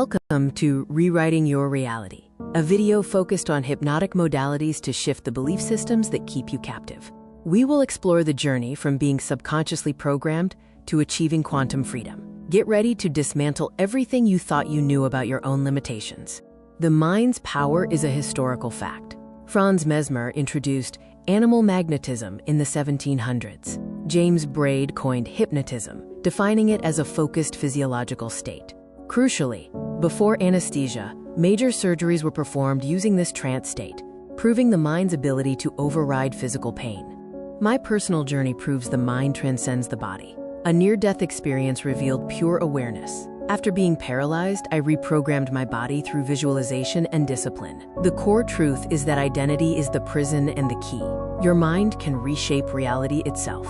Welcome to Rewriting Your Reality, a video focused on hypnotic modalities to shift the belief systems that keep you captive. We will explore the journey from being subconsciously programmed to achieving quantum freedom. Get ready to dismantle everything you thought you knew about your own limitations. The mind's power is a historical fact. Franz Mesmer introduced animal magnetism in the 1700s. James Braid coined hypnotism, defining it as a focused physiological state. Crucially, before anesthesia, major surgeries were performed using this trance state, proving the mind's ability to override physical pain. My personal journey proves the mind transcends the body. A near-death experience revealed pure awareness. After being paralyzed, I reprogrammed my body through visualization and discipline. The core truth is that identity is the prison and the key. Your mind can reshape reality itself.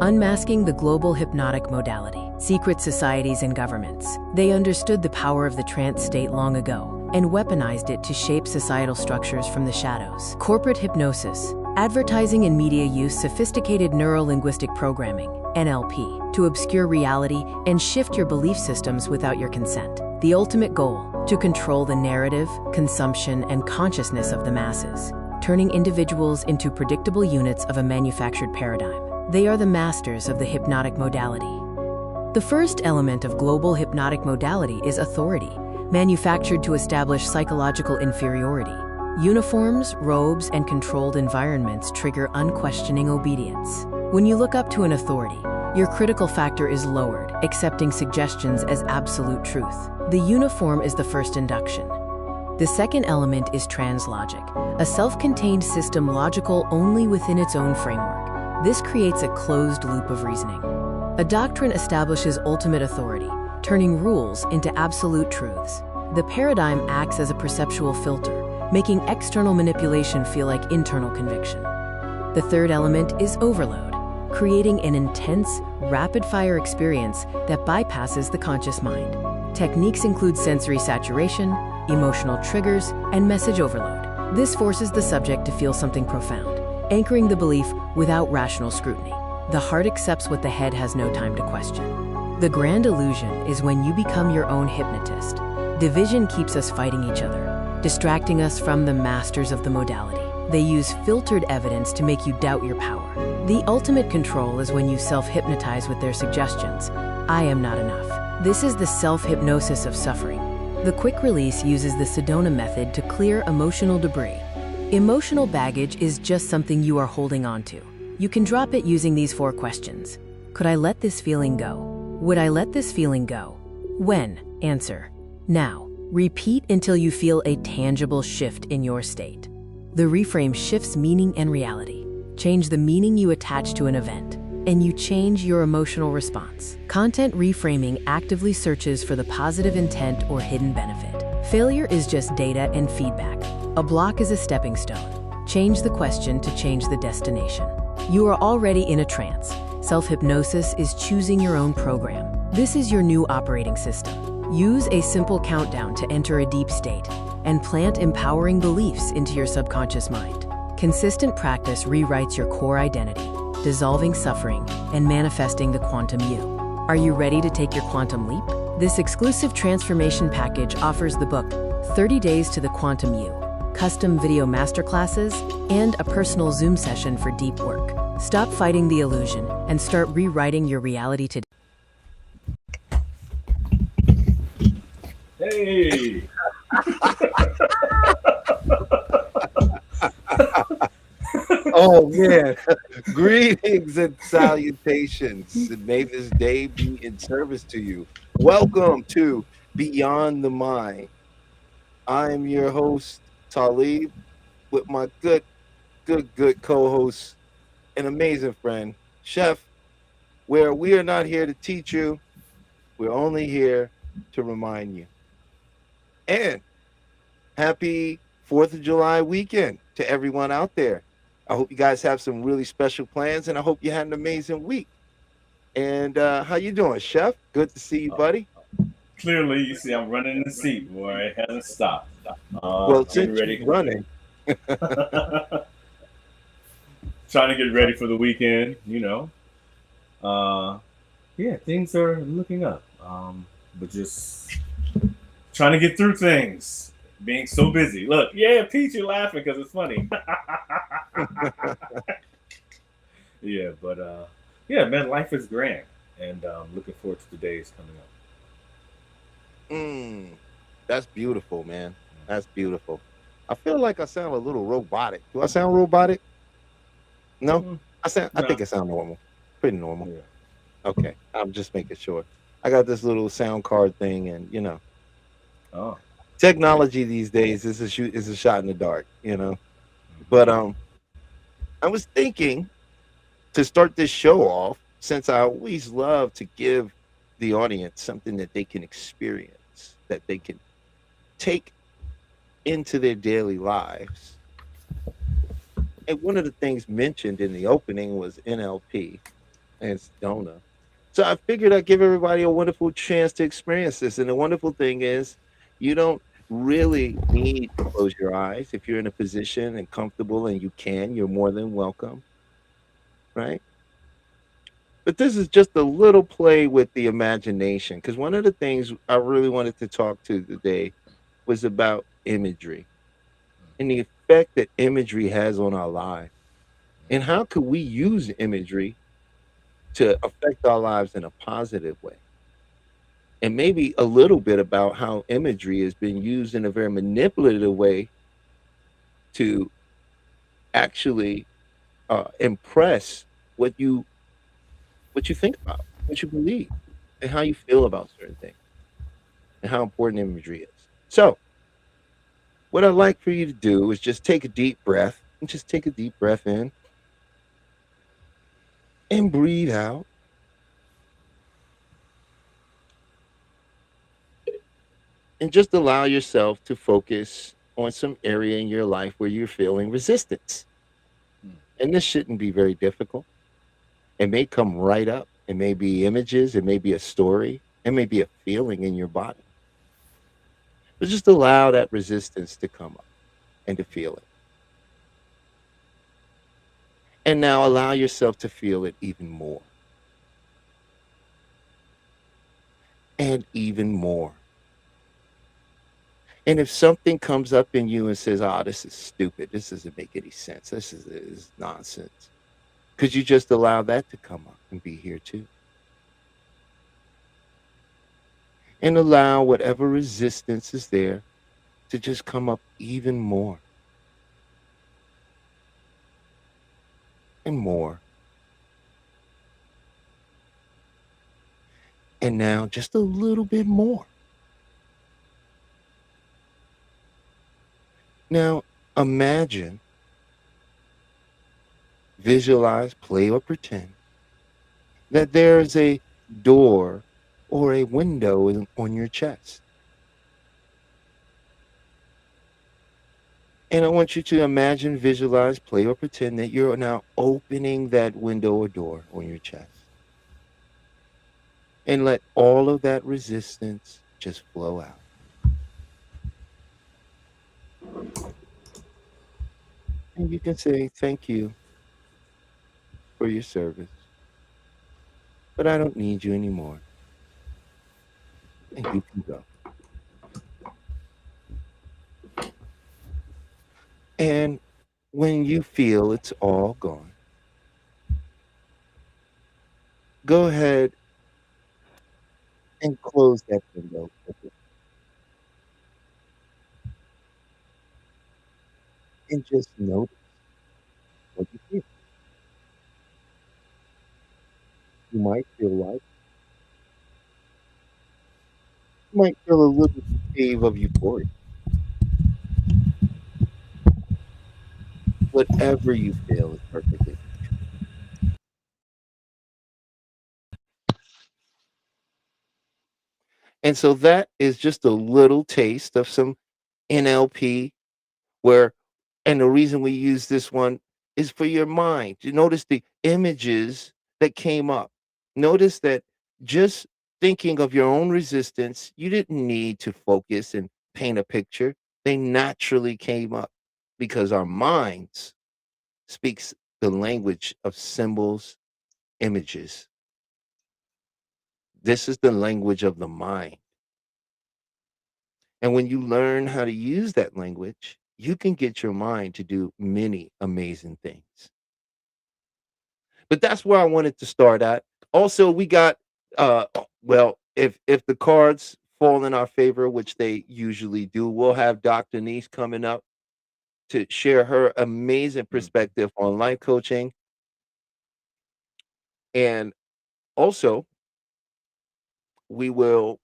Unmasking the global hypnotic modality. Secret societies and governments. They understood the power of the trance state long ago and weaponized it to shape societal structures from the shadows. Corporate hypnosis. Advertising and media use sophisticated neuro-linguistic programming, NLP, to obscure reality and shift your belief systems without your consent. The ultimate goal, to control the narrative, consumption, and consciousness of the masses, turning individuals into predictable units of a manufactured paradigm. They are the masters of the hypnotic modality. The first element of global hypnotic modality is authority, manufactured to establish psychological inferiority. Uniforms, robes, and controlled environments trigger unquestioning obedience. When you look up to an authority, your critical factor is lowered, accepting suggestions as absolute truth. The uniform is the first induction. The second element is translogic, a self-contained system logical only within its own framework. This creates a closed loop of reasoning. A doctrine establishes ultimate authority, turning rules into absolute truths. The paradigm acts as a perceptual filter, making external manipulation feel like internal conviction. The third element is overload, creating an intense, rapid-fire experience that bypasses the conscious mind. Techniques include sensory saturation, emotional triggers, and message overload. This forces the subject to feel something profound, anchoring the belief without rational scrutiny. The heart accepts what the head has no time to question. The grand illusion is when you become your own hypnotist. Division keeps us fighting each other, distracting us from the masters of the modality. They use filtered evidence to make you doubt your power. The ultimate control is when you self-hypnotize with their suggestions. I am not enough. This is the self-hypnosis of suffering. The quick release uses the Sedona method to clear emotional debris. Emotional baggage is just something you are holding on to. You can drop it using these 4 questions. Could I let this feeling go? Would I let this feeling go? When? Answer. Now. Repeat until you feel a tangible shift in your state. The reframe shifts meaning and reality. Change the meaning you attach to an event, and you change your emotional response. Content reframing actively searches for the positive intent or hidden benefit. Failure is just data and feedback. A block is a stepping stone. Change the question to change the destination. You are already in a trance. Self-hypnosis is choosing your own program. This is your new operating system. Use a simple countdown to enter a deep state and plant empowering beliefs into your subconscious mind. Consistent practice rewrites your core identity, dissolving suffering and manifesting the quantum you. Are you ready to take your quantum leap? This exclusive transformation package offers the book 30 Days to the Quantum You, custom video masterclasses, and a personal Zoom session for deep work. Stop fighting the illusion and start rewriting your reality today. Hey! Oh man, greetings and salutations, and may this day be in service to you. Welcome to Beyond the Mind. I am your host, Talib, with my good co-host, an amazing friend, Chef, where we are not here to teach you, we're only here to remind you. And happy 4th of July weekend to everyone out there. I hope you guys have some really special plans, and I hope you had an amazing week. And how you doing, Chef? Good to see you, buddy. Clearly, you see, I'm running in the seat, boy. It hasn't stopped. Well, since ready. you're running, Trying to get ready for the weekend, you know. Yeah, things are looking up. But just trying to get through things, being so busy. Look, yeah, Pete, you're laughing because it's funny. Yeah, but yeah, man, life is grand, and looking forward to the days coming up. Mm, that's beautiful, man. That's beautiful. I feel like I sound a little robotic. Do I sound robotic? No, Mm, I think no, I sound normal, pretty normal. yeah. Okay, I'm just making sure. I got this little sound card thing, and Oh, technology these days is a shot in the dark. But mhm. I was thinking to start this show off, since I always love to give the audience something that they can experience, that they can take into their daily lives. And one of the things mentioned in the opening was NLP and Sedona. So I figured I'd give everybody a wonderful chance to experience this. And the wonderful thing is, you don't really need to close your eyes. If you're in a position and comfortable and you can, you're more than welcome, right? But this is just a little play with the imagination. Because one of the things I really wanted to talk to today was about imagery and the effect that imagery has on our lives. And how could we use imagery to affect our lives in a positive way? And maybe a little bit about how imagery has been used in a very manipulative way to actually impress what you think about, what you believe, and how you feel about certain things, and how important imagery is. So, what I'd like for you to do is just take a deep breath and just take a deep breath in and breathe out. And just allow yourself to focus on some area in your life where you're feeling resistance. Mm. And this shouldn't be very difficult. It may come right up. It may be images, it may be a story, it may be a feeling in your body. But just allow that resistance to come up and to feel it. And now allow yourself to feel it even more and even more. And if something comes up in you and says, "Oh, this is stupid. This doesn't make any sense. This is nonsense." Could you just allow that to come up and be here too? And allow whatever resistance is there to just come up even more and more. And now just a little bit more. Now imagine, visualize, play, or pretend that there's a door or a window on your chest. And I want you to imagine, visualize, play, or pretend that you're now opening that window or door on your chest. And let all of that resistance just flow out. And you can say, "Thank you for your service, but I don't need you anymore." And you can go. And when you feel it's all gone, go ahead and close that window and just notice what you feel. You might feel like, you might feel a little wave of euphoria. Whatever you feel is perfectly. And so that is just a little taste of some NLP, where and the reason we use this one is for your mind. You notice the images that came up. Notice that just thinking of your own resistance, you didn't need to focus and paint a picture. They naturally came up because our minds speaks the language of symbols, images. This is the language of the mind. And when you learn how to use that language, you can get your mind to do many amazing things. But that's where I wanted to start at. Also, we got well, if the cards fall in our favor, which they usually do, we'll have Dr. Niece coming up to share her amazing Mm. perspective on life coaching. And also, we will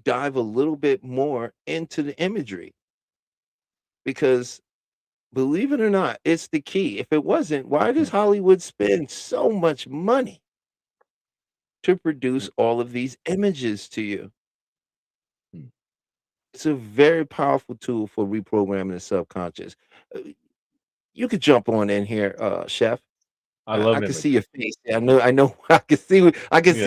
dive a little bit more into the imagery because believe it or not, it's the key. If it wasn't, why does Mm. Hollywood spend so much money to produce Mm. all of these images to you? Mm. It's a very powerful tool for reprogramming the subconscious. Uh, You could jump on in here, Chef. I I love can see your imagery. face. I know. I can see Yeah,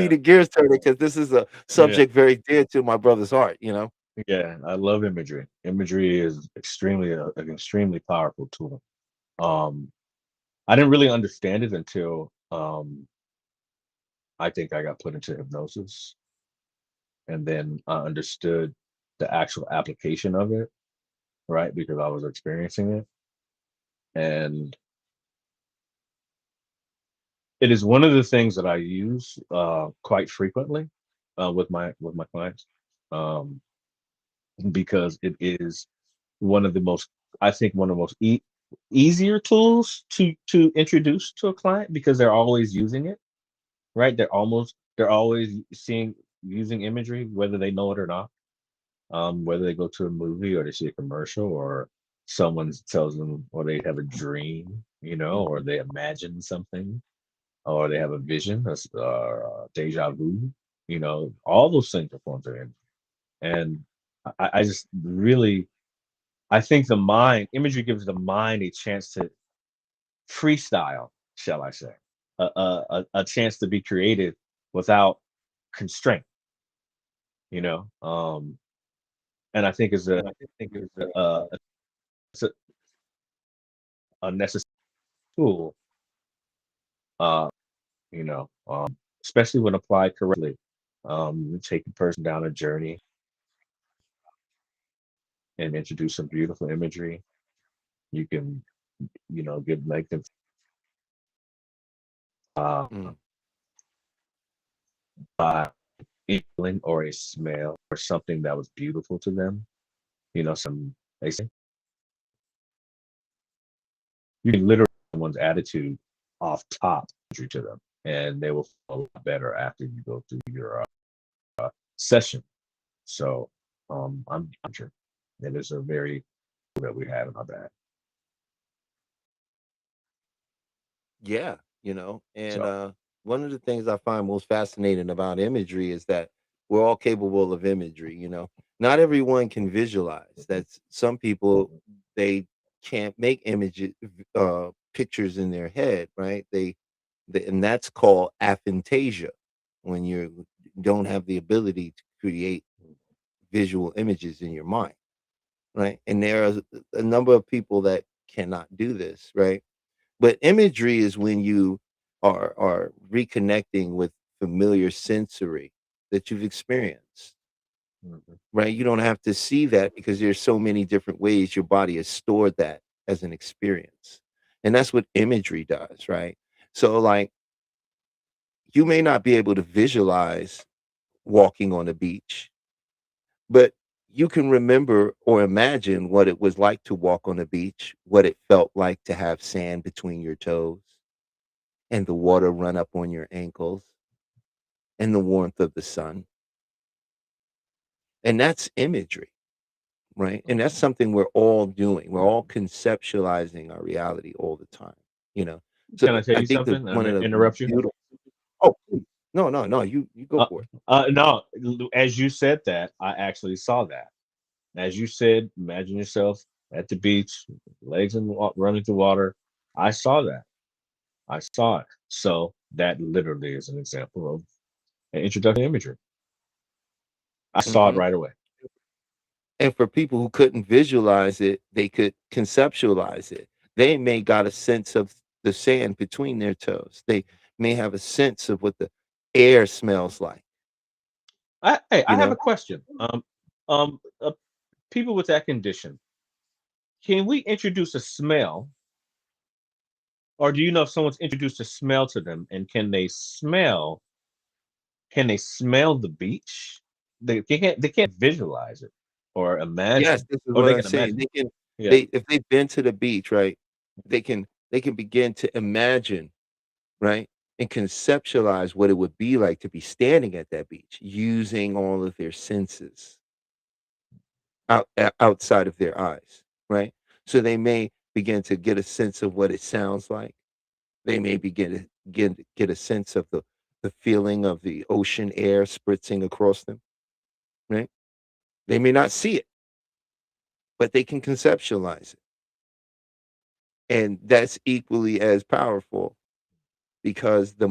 the gears turning because this is a yeah, subject very dear to my brother's heart. yeah. I love imagery. Imagery is an extremely powerful tool. Um, I didn't really understand it until I think I got put into hypnosis, and then I understood the actual application of it, right? Because I was experiencing it, and it is one of the things that I use quite frequently with my clients, um, because it is one of the most I think one of the most easier tools to introduce to a client because they're always using it, right? They're always seeing using imagery, whether they know it or not. Whether they go to a movie or they see a commercial or someone tells them or they have a dream, or they imagine something or they have a vision, deja vu, all those things are forms of energy. And I just really, I think the mind, imagery gives the mind a chance to freestyle, shall I say, a chance to be creative without constraint, you know. And I think is a, it's a necessary tool, uh, especially when applied correctly. Take a person down a journey and introduce some beautiful imagery. You can, make them uh, Mm. by a feeling or a smell or something that was beautiful to them. Some they say you can literally someone's attitude off top to them, and they will feel a lot better after you go through your session. So, I'm sure it is a very that we have in our bag. Yeah, and So, one of the things I find most fascinating about imagery is that we're all capable of imagery. Not everyone can visualize. That's some people they can't make images pictures in their head, right? And that's called aphantasia when you don't have the ability to create visual images in your mind, right? And there are a number of people that cannot do this, right? But imagery is when you are reconnecting with familiar sensory that you've experienced, mhm. right? You don't have to see that because there's so many different ways your body has stored that as an experience. And that's what imagery does, right? So like you may not be able to visualize walking on a beach, but you can remember or imagine what it was like to walk on a beach, what it felt like to have sand between your toes and the water run up on your ankles and the warmth of the sun. And that's imagery, right? And that's something we're all doing. We're all conceptualizing our reality all the time, you know. So Can I tell I you think that something? one of the Interrupt you. beautiful oh please. No, no, no, you go Uh, for it. no, as you said that, I actually saw that. As you said, imagine yourself at the beach, legs running through water. I saw that. I saw it. So that literally is an example of an introduction imagery. I saw it Hmm. right away. And for people who couldn't visualize it, they could conceptualize it. They may got a sense of the sand between their toes. They may have a sense of what the air smells like, Hey, you I have a know? question. people with that condition, can we introduce a smell, or do you know if someone's introduced a smell to them, and can they smell the beach? They can't visualize it or Yes, imagine, this is or what they I'm can saying. imagine. They can Yeah. they if they've been to the beach, right? They can begin to imagine, right? And conceptualize what it would be like to be standing at that beach using all of their senses outside of their eyes, right? So they may begin to get a sense of what it sounds like. They may get a sense of the feeling of the ocean air spritzing across them, right? They may not see it, but they can conceptualize it. And that's equally as powerful because the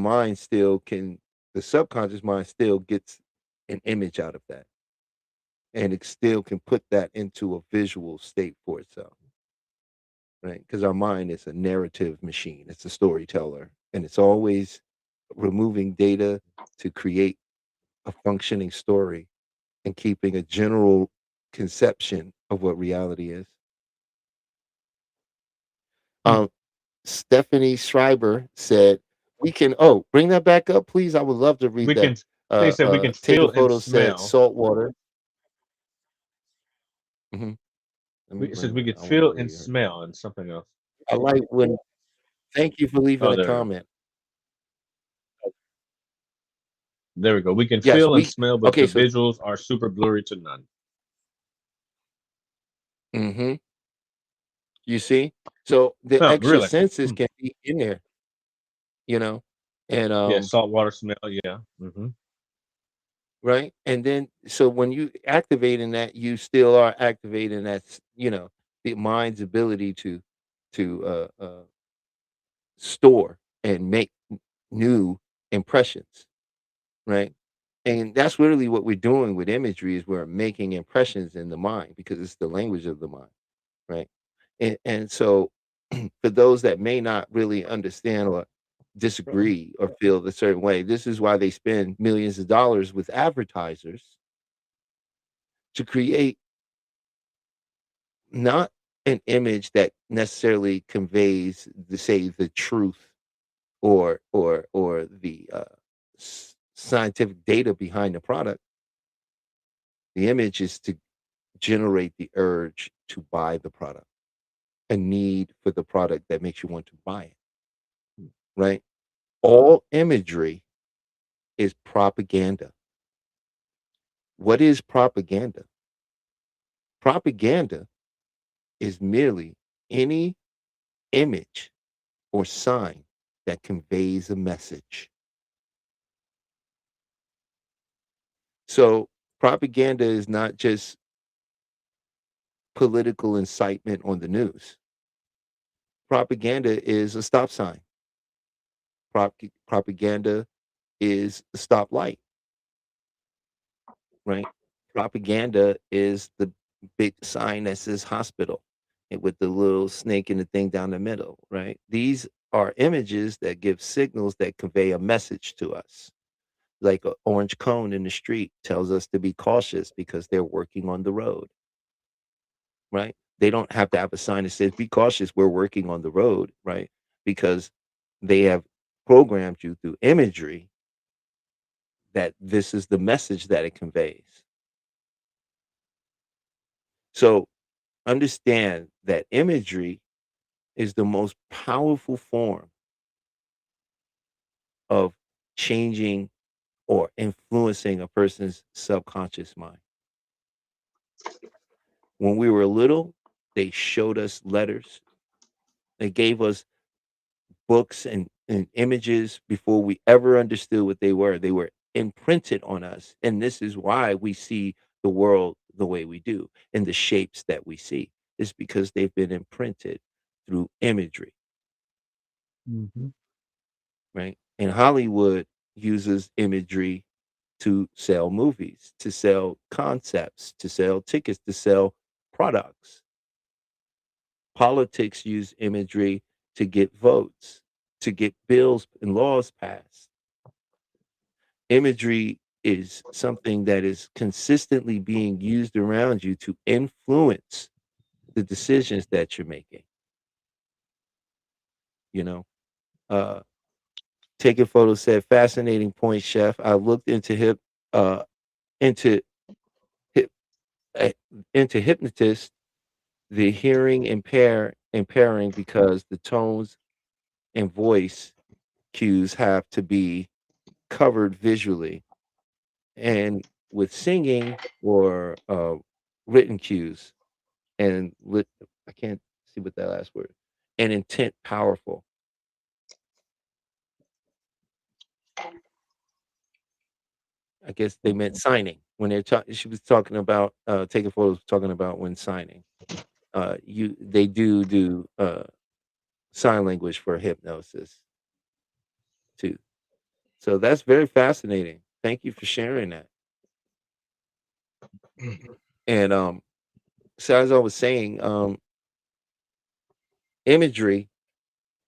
subconscious mind still gets an image out of that. And it still can put that into a visual state for itself, right? Because our mind is a narrative machine, it's a storyteller, and it's always removing data to create a functioning story and keeping a general conception of what reality is. Hmm. Um, Stephanie Schreiber said, "We can." Oh, bring that back up, please. I would love to read We that. can. They said we can Take a feel and photo. Said smell. salt water. Mhm. Let me It says bring we that. could I want to feel and read her. smell and something else. I like when. Thank you for leaving Oh, a there we go. comment. There we go. We can Yes, feel and we. smell, but Okay, the so. visuals are super blurry to none. Hmm. You see, so the Oh, extra really? senses Hmm. can be in there, you know, and Yeah, saltwater smell. Yeah. Hmm. right, and then so when you activating that, you still are activating that, the mind's ability to store and make new impressions, right? And that's really what we're doing with imagery is we're making impressions in the mind because it's the language of the mind, right? And so for those that may not really understand or disagree or feel a certain way, this is why they spend millions of dollars with advertisers to create not an image that necessarily conveys the truth or the scientific data behind the product. The image is to generate the urge to buy the product, a need for the product that makes you want to buy it, right? All imagery is propaganda. What is propaganda? Propaganda is merely any image or sign that conveys a message. So propaganda is not just political incitement on the news. Propaganda is a stop sign. Propaganda is a stoplight, right? Propaganda is the big sign that says hospital and with the little snake and the thing down the middle, right? These are images that give signals that convey a message to us. Like an orange cone in the street tells us to be cautious because they're working on the road, right? They don't have to have a sign that says, be cautious, we're working on the road, right? Because they have programmed you through imagery that this is the message that it conveys. So understand that imagery is the most powerful form of changing or influencing a person's subconscious mind. When we were little, they showed us letters. They gave us books and images before we ever understood what they were. They were imprinted on us. And this is why we see the world the way we do and the shapes that we see. It's because they've been imprinted through imagery, Hmm. right? And Hollywood uses imagery to sell movies, to sell concepts, to sell tickets, to sell products. Politics use imagery to get votes, to get bills and laws passed. Imagery is something that is consistently being used around you to influence the decisions that you're making. You know, uh, Taking Photos said, fascinating point, chef. I looked uh, into hip, uh, into hypnotists, the hearing impairing because the tones and voice cues have to be covered visually, and with singing or written cues and I can't see what that last word, and intent powerful. I guess they meant signing when they're talking. She was talking about Taking Photos, talking about when signing. They do sign language for hypnosis too. So that's very fascinating. Thank you for sharing that. And so as I was saying, imagery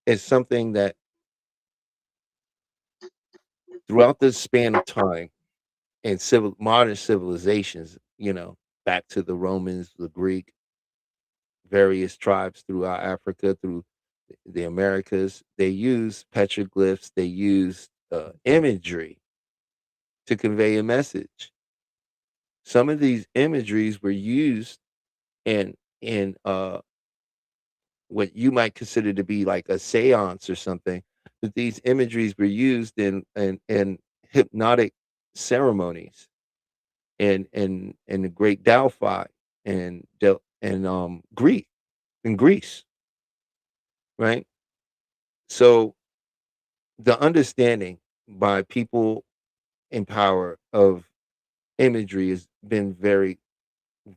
is something that throughout the span of time and modern civilizations, back to the Romans, the Greek, various tribes throughout Africa, through the Americas, they use petroglyphs, they use imagery to convey a message. Some of these imageries were used in what you might consider to be like a seance or something, but these imageries were used in hypnotic ceremonies in the great Delphi and Greek in Greece, right? So the understanding by people in power of imagery has been very,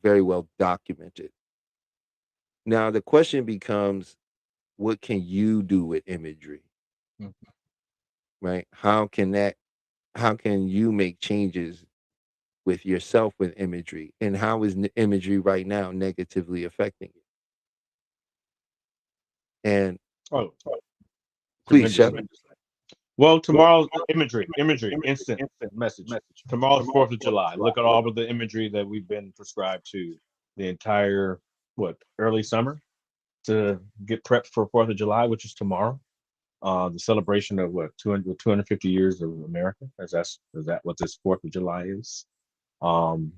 very well documented. Now the question becomes, what can you do with imagery, Mhm. right? How can you make changes with yourself with imagery, and how is imagery right now negatively affecting you? And Oh, please, chef. tremendously. Well, tomorrow's imagery, instant message. Tomorrow's 4th of July. Look at all of the imagery that we've been prescribed to the entire, early summer to get prepped for 4th of July, which is tomorrow. The celebration of 250 years of America, is that what this 4th of July is? Um,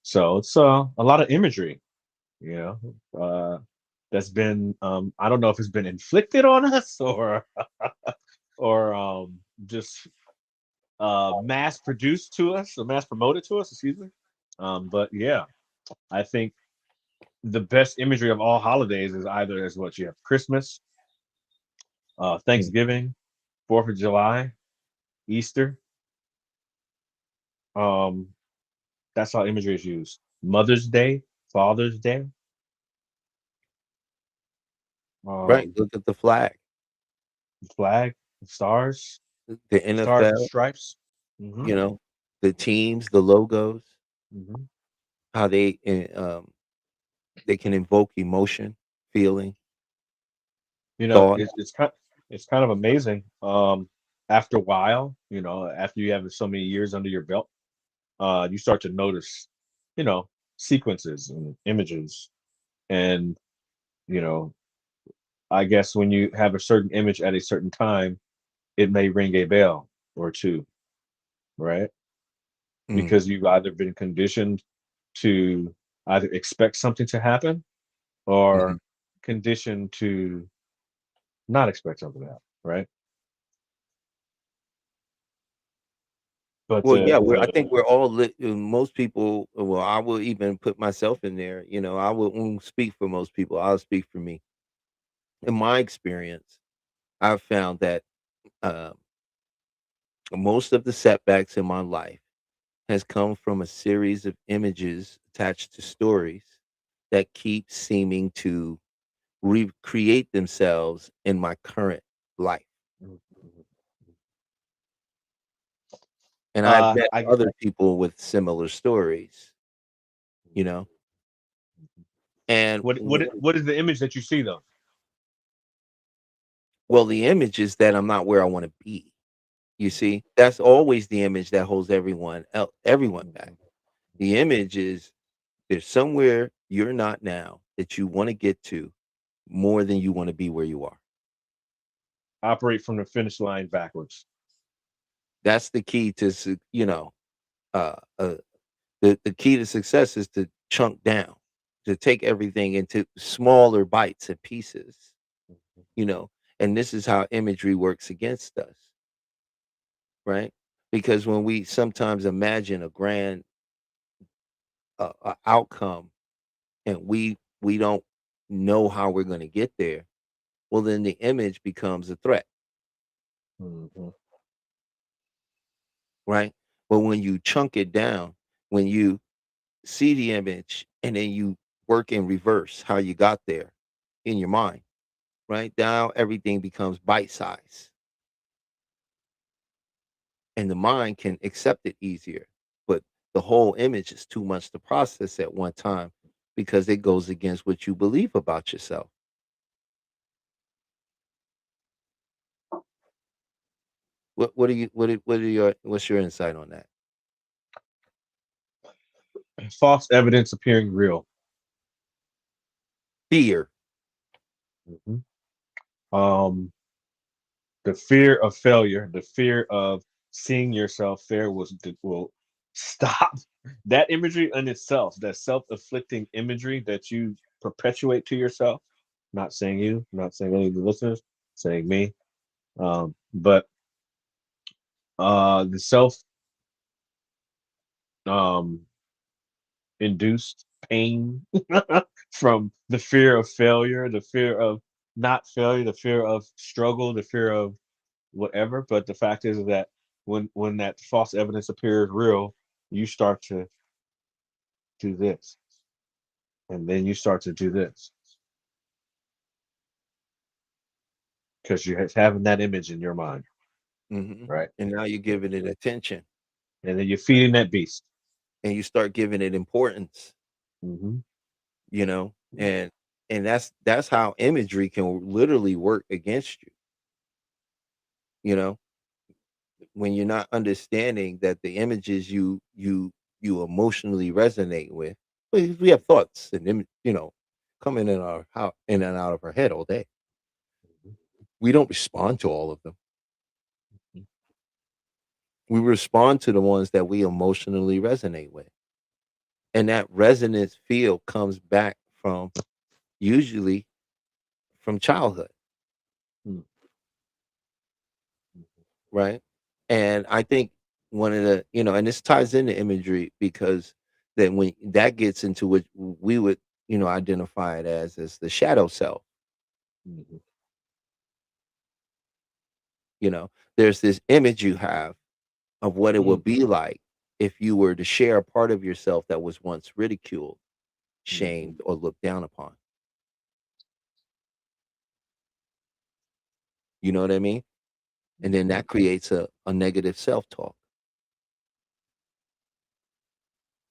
so it's a lot of imagery, you that's been, I don't know if it's been inflicted on us or just mass produced to us or mass promoted to us, excuse me. But yeah, I think the best imagery of all holidays is either as what you have Christmas, Thanksgiving, 4th of July, Easter. Um, that's how imagery is used. Mother's Day, Father's Day, Right. um, Look at the flag, flag, stars, the stars and NFL, stripes. Hmm. you know, the teams, the logos, Hmm. how they can invoke emotion, feeling, thought. It's kind of amazing. After a while, after you have so many years under your belt, you start to notice, you know, sequences and images. And, you know, I guess when you have a certain image at a certain time, it may ring a bell or two, right? Mm, Because you've either been conditioned to either expect something to happen mhm. or conditioned to not expect something to happen, right? But Well, yeah, I think we're all most people. Well, I will even put myself in there. I won't speak for most people. I'll speak for me. In my experience, I've found that uh, most of the setbacks in my life has come from a series of images attached to stories that keep seeming to recreate themselves in my current life. And I've met I other people with similar stories, you know. And what is the image that you see though? well, the image is that I'm not where I want to be. You see, that's always the image that holds everyone back. The image is there's somewhere you're not now that you want to get to more than you want to be where you are. Operate from the finish line backwards. That's the key to uh, uh the key to success is to chunk down, to take everything into smaller bites and pieces, you know. And this is how imagery works against us, right? Because when we sometimes imagine a grand outcome and we don't know how we're going to get there, well then the image becomes a threat, Mhm. right? But when you chunk it down, when you see the image and then you work in reverse how you got there in your mind, right? Now everything becomes bite size and the mind can accept it easier. But the whole image is too much to process at one time because it goes against what you believe about yourself. What are you what are your what's your insight on that? False evidence appearing real. Fear. Mhm. Um, the fear of failure, the fear of seeing yourself fail will stop that imagery in itself, that self-afflicting imagery that you perpetuate to yourself. Not saying you, not saying any of the listeners, saying me. But the self um induced pain from the fear of failure, the fear of not failure, the fear of struggle, the fear of whatever. But the fact is that when that false evidence appears real, you start to do this, and then you start to do this because you're having that image in your mind, right? And now you're giving it attention And then you're feeding that beast. and you start giving it importance, Hmm. you know, and that's how imagery can literally work against you, you know, when you're not understanding that the images you emotionally resonate with. We have thoughts and coming in and out of our head all day. We don't respond to all of them. We respond to the ones that we emotionally resonate with. And that resonance feel comes back from usually from childhood, right? And I think one of the, and this ties into imagery because then when that gets into what we would, identify it as the shadow self, Hmm. there's this image you have of what it would Hmm. be like if you were to share a part of yourself that was once ridiculed, Hmm. shamed, or looked down upon. You know what I mean? And then that creates a negative self-talk.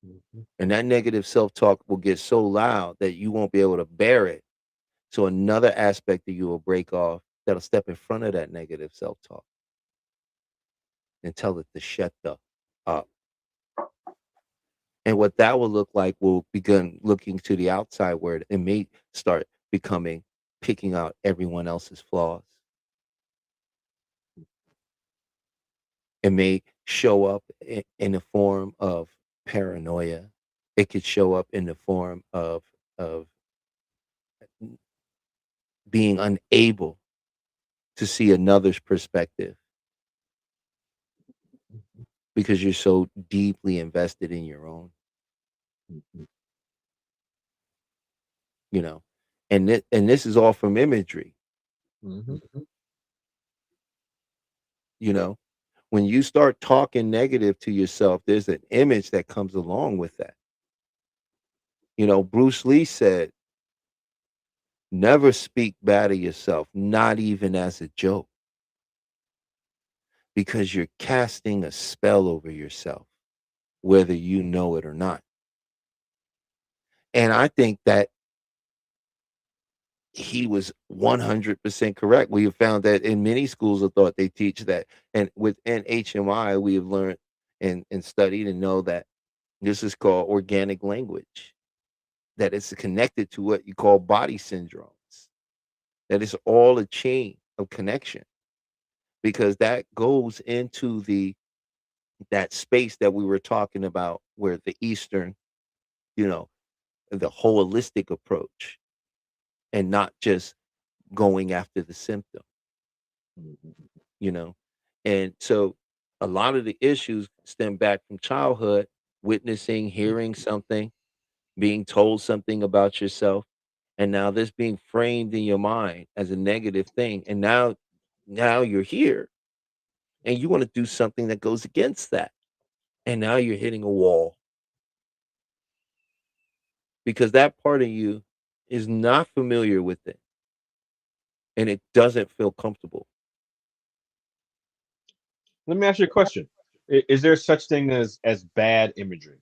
Hmm. And that negative self-talk will get so loud that you won't be able to bear it. So another aspect of you will break off that'll step in front of that negative self-talk and tell it to shut the up. And what that will look like will begin looking to the outside where it may start becoming picking out everyone else's flaws. It may show up in the form of paranoia. It could show up in the form of being unable to see another's perspective because you're so deeply invested in your own, you know. And this is all from imagery, Hmm. you know. When you start talking negative to yourself, there's an image that comes along with that. Bruce Lee said, never speak bad of yourself, not even as a joke, because you're casting a spell over yourself, whether you know it or not. And I think that he was 100% correct. We have found that in many schools of thought they teach that, and within HMI we have learned and studied and know that this is called organic language. That it's connected to what you call body syndromes. That it's all a chain of connection because that goes into the that space that we were talking about where the Eastern, you know, the holistic approach and not just going after the symptom, Mhm. you know. And so a lot of the issues stem back from childhood, witnessing, hearing something, being told something about yourself, and now this being framed in your mind as a negative thing. And now you're here and you want to do something that goes against that. And now you're hitting a wall because that part of you is not familiar with it and it doesn't feel comfortable. Let me ask you a question. Is there such thing as bad imagery?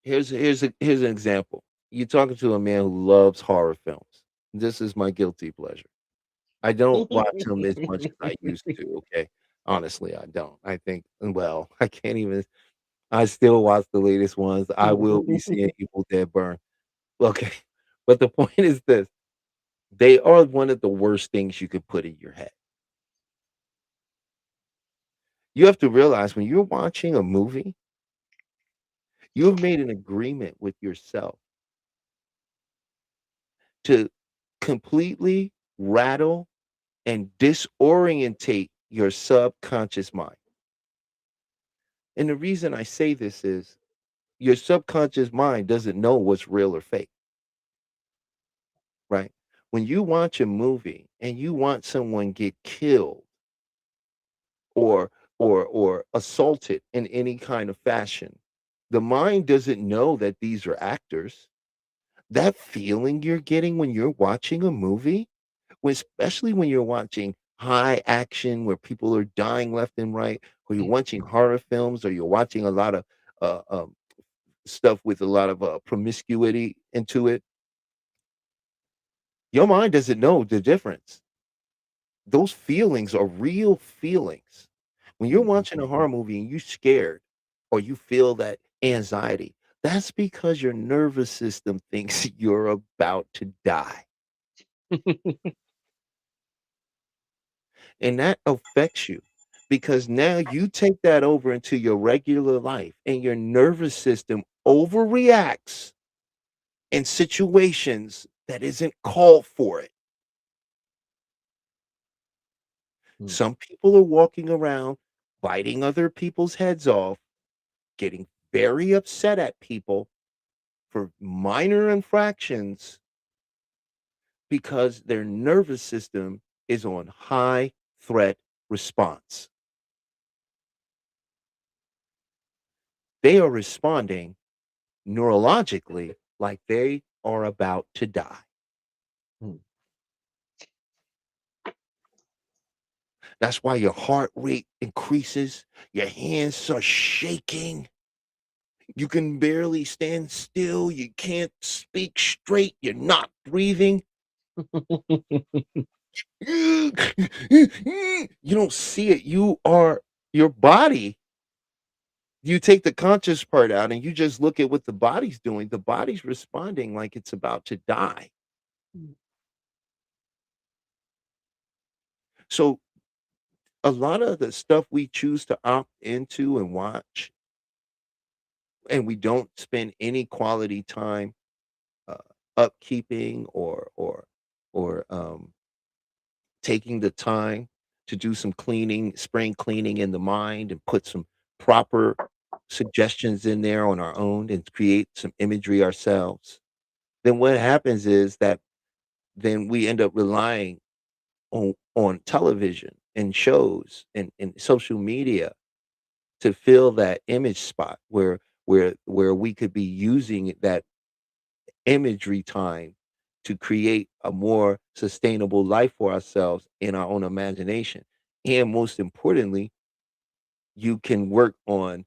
Here's an example. You're talking to a man who loves horror films. This is my guilty pleasure. I don't watch them as much as I used to, okay? Honestly, I don't. I think, well, I can't even I still watch the latest ones. I will be seeing Evil Dead Burn. Okay. But the point is this, they are one of the worst things you could put in your head. You have to realize when you're watching a movie, you've made an agreement with yourself to completely rattle and disorientate your subconscious mind. And the reason I say this is your subconscious mind doesn't know what's real or fake, right? When you watch a movie and you want someone get killed or or assaulted in any kind of fashion, the mind doesn't know that these are actors. That feeling you're getting when you're watching a movie, especially when you're watching high action where people are dying left and right, or you're watching horror films, or you're watching a lot of uh, um, stuff with a lot of promiscuity into it, your mind doesn't know the difference. Those feelings are real feelings. When you're Mhm. watching a horror movie and you're scared or you feel that anxiety, that's because your nervous system thinks you're about to die. And that affects you because now you take that over into your regular life and your nervous system overreacts in situations that isn't called for it. Mm. Some people are walking around biting other people's heads off, getting very upset at people for minor infractions because their nervous system is on high threat response. They are responding neurologically like they are about to die. Mm. That's why your heart rate increases, your hands are shaking, you can barely stand still, you can't speak straight, you're not breathing. You don't see it. You are your body. You take the conscious part out and you just look at what the body's doing. The body's responding like it's about to die. So a lot of the stuff we choose to opt into and watch, and we don't spend any quality time uh, upkeeping or taking the time to do some cleaning, spring cleaning in the mind, and put some proper suggestions in there on our own and create some imagery ourselves. Then what happens is that then we end up relying on television and shows and social media to fill that image spot where we could be using that imagery time to create a more sustainable life for ourselves in our own imagination. And most importantly, you can work on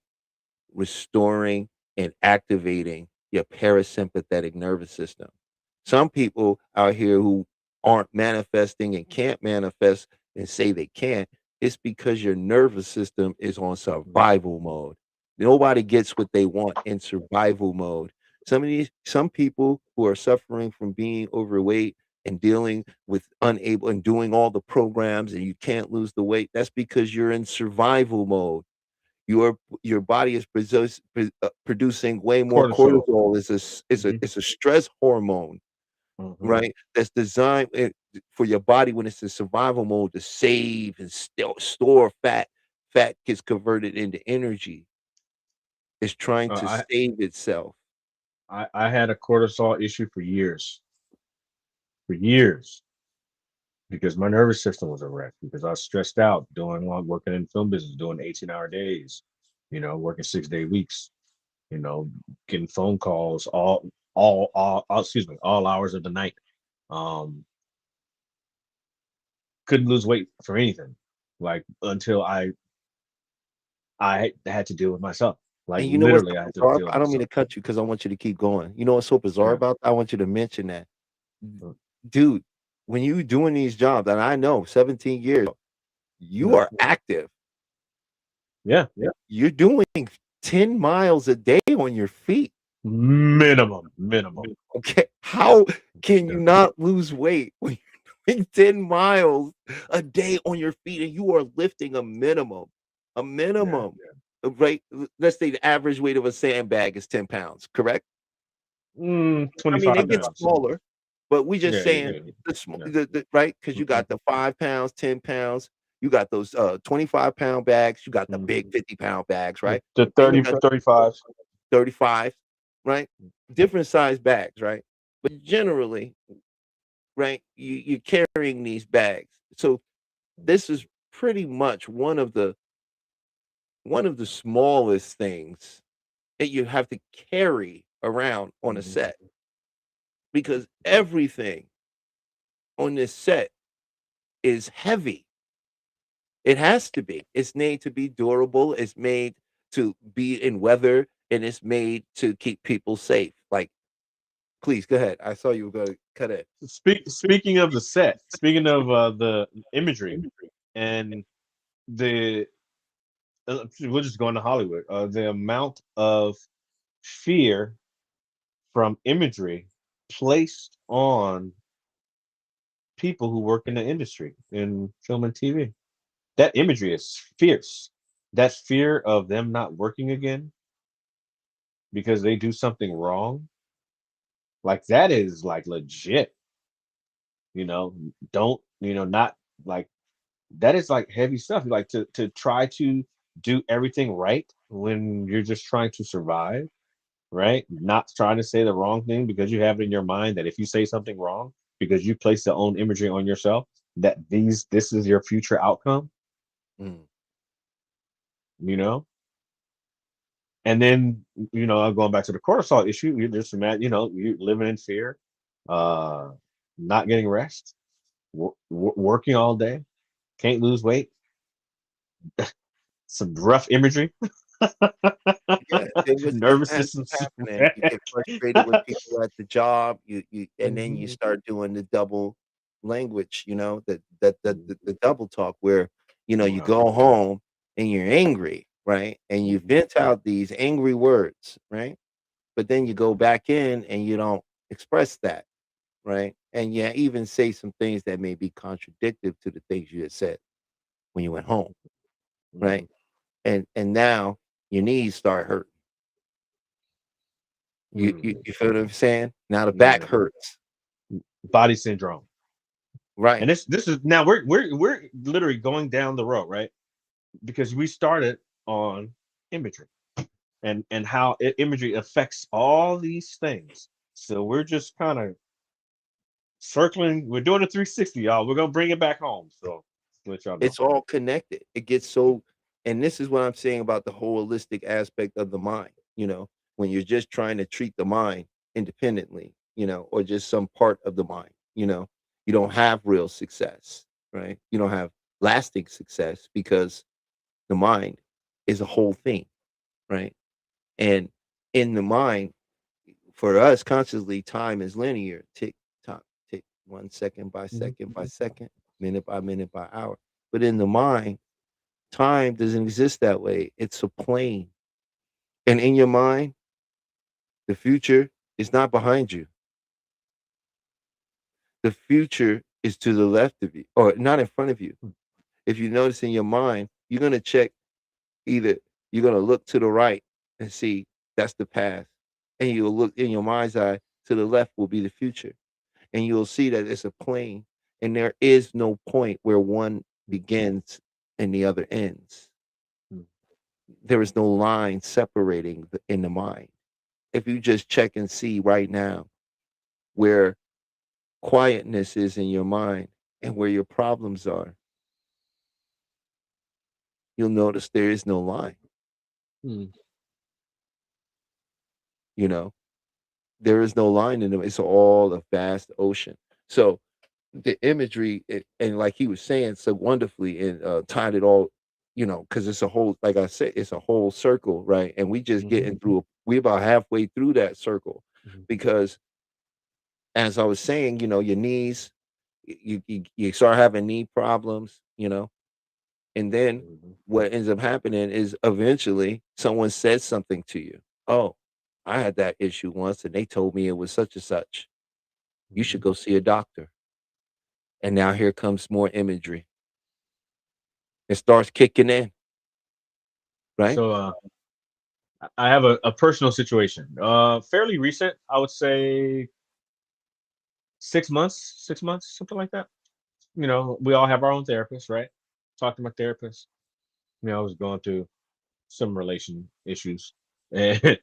restoring and activating your parasympathetic nervous system. Some people out here who aren't manifesting and can't manifest and say they can't, it's because your nervous system is on survival mode. Nobody gets what they want in survival mode. Some people who are suffering from being overweight and dealing with unable and doing all the programs and you can't lose the weight, that's because you're in survival mode. Your body is producing way more Cortisol. cortisol. It's a stress hormone, right? That's designed for your body when it's in survival mode to save and store fat. Fat gets converted into energy. It's trying to I, save itself. I had a cortisol issue for years, because my nervous system was a wreck, because I was stressed out doing working in film business, doing 18-hour days, working 6-day weeks, getting phone calls all hours of the night. Couldn't lose weight for anything, like, until I had to deal with myself. Like, And you know what's literally, so I had to bizarre? deal with I don't mean myself. to cut you because I want you to keep going. You know what's so bizarre Yeah. about that? I want you to mention that, Mm. dude. When you doing these jobs, and I know 17 years, you Yeah. are active. Yeah. You're doing 10 miles a day on your feet. Minimum. Okay. How can Yeah. you not lose weight when you're doing 10 miles a day on your feet and you are lifting a minimum? A minimum. Right? Let's say the average weight of a sandbag is 10 pounds, correct? I mean, 25 they get pounds. smaller, but we just saying Yeah. the small, Yeah. right? Because you got the 5 pounds, 10 pounds, you got those 25-pound bags, you got the big 50-pound bags, right? The Then you 30, got 35. 35, right? Different size bags, right? But generally, right, you're carrying these bags. So this is pretty much one of the smallest things that you have to carry around on a set, because everything on this set is heavy. It has to be. It's made to be durable. It's made to be in weather, and it's made to keep people safe. Like, please go ahead. I saw you were going to cut it. Speaking of the set, speaking of the imagery, and the we're just going to Hollywood. The amount of fear from imagery placed on people who work in the industry, in film and TV. That imagery is fierce. That fear of them not working again because they do something wrong, like, that is, like, legit. Don't, not, like, that is, like, heavy stuff. Like, to try to do everything right when you're just trying to survive, right? Not trying to say the wrong thing because you have it in your mind that if you say something wrong, because you place the own imagery on yourself, that this is your future outcome, Mm. you know? And then, going back to the cortisol issue, you just imagine, you living in fear, uh, not getting rest, working all day, can't lose weight, some rough imagery, Yeah, and what nervous ends up system. happening, you get frustrated with people at the job, and then you start doing the double language, the double talk where, you Wow. go home and you're angry, right? And you vent out these angry words, right? But then you go back in and you don't express that, right? And you even say some things that may be contradictory to the things you had said when you went home, right? And now your knees start hurting. You feel what I'm saying? Now the back Yeah. hurts, Body syndrome. right? And this is now we're literally going down the road, right? Because we started on imagery, and how imagery affects all these things. So we're just kind of circling. We're doing a 360, y'all. We're gonna bring it back home. So let y'all know. It's all connected. It gets so, and this is what I'm saying about the holistic aspect of the mind. When you're just trying to treat the mind independently, or just some part of the mind, you don't have real success, right? You don't have lasting success because the mind is a whole thing, right? And in the mind, For us, consciously, time is linear. Tick tock, tick, 1 second by Mhm. second by second, minute by hour. But in the mind, time doesn't exist that way. It's a plane. And in your mind, the future is not behind you. The future is to the left of you, or not in front of you. If you notice in your mind, you're going to check either you're going to look to the right and see that's the past, and you'll look in your mind's eye to the left will be the future. And you'll see that it's a plane, and there is no point where one begins and the other ends. Mm. There is no line separating in the mind. If you just check and see right now where quietness is in your mind and where your problems are, you'll notice there is no line. Mm. You know, there is no line in them. It's all a vast ocean. So the imagery, and like he was saying so wonderfully, and tied it all, because it's a whole, like I said, it's a whole circle, right? And we just Mhm. getting through. We about halfway through that circle, Mhm. because as I was saying, your knees, you start having knee problems, and then Mhm. what ends up happening is eventually someone says something to you. Oh, I had that issue once, and they told me it was such and such. You should Mhm. go see a doctor. And now here comes more imagery. It starts kicking in, right? So I have a personal situation. Fairly recent, I would say 6 months, 6 months, something like that. We all have our own therapist, right? Talk to my therapist. I was going through some relation issues, and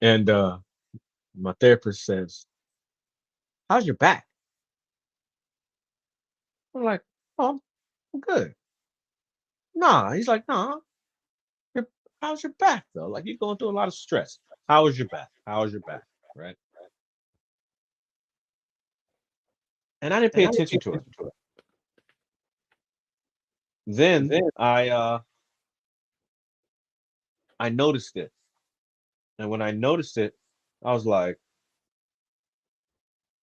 and my therapist says, "How's your back?" I'm like, "Oh, I'm good." Nah, he's like, "Nah, your, how's your back though? Like you're going through a lot of stress. How is your back? How is your back?" Right? And I didn't pay attention to it. Then I noticed it, and when I noticed it, I was like,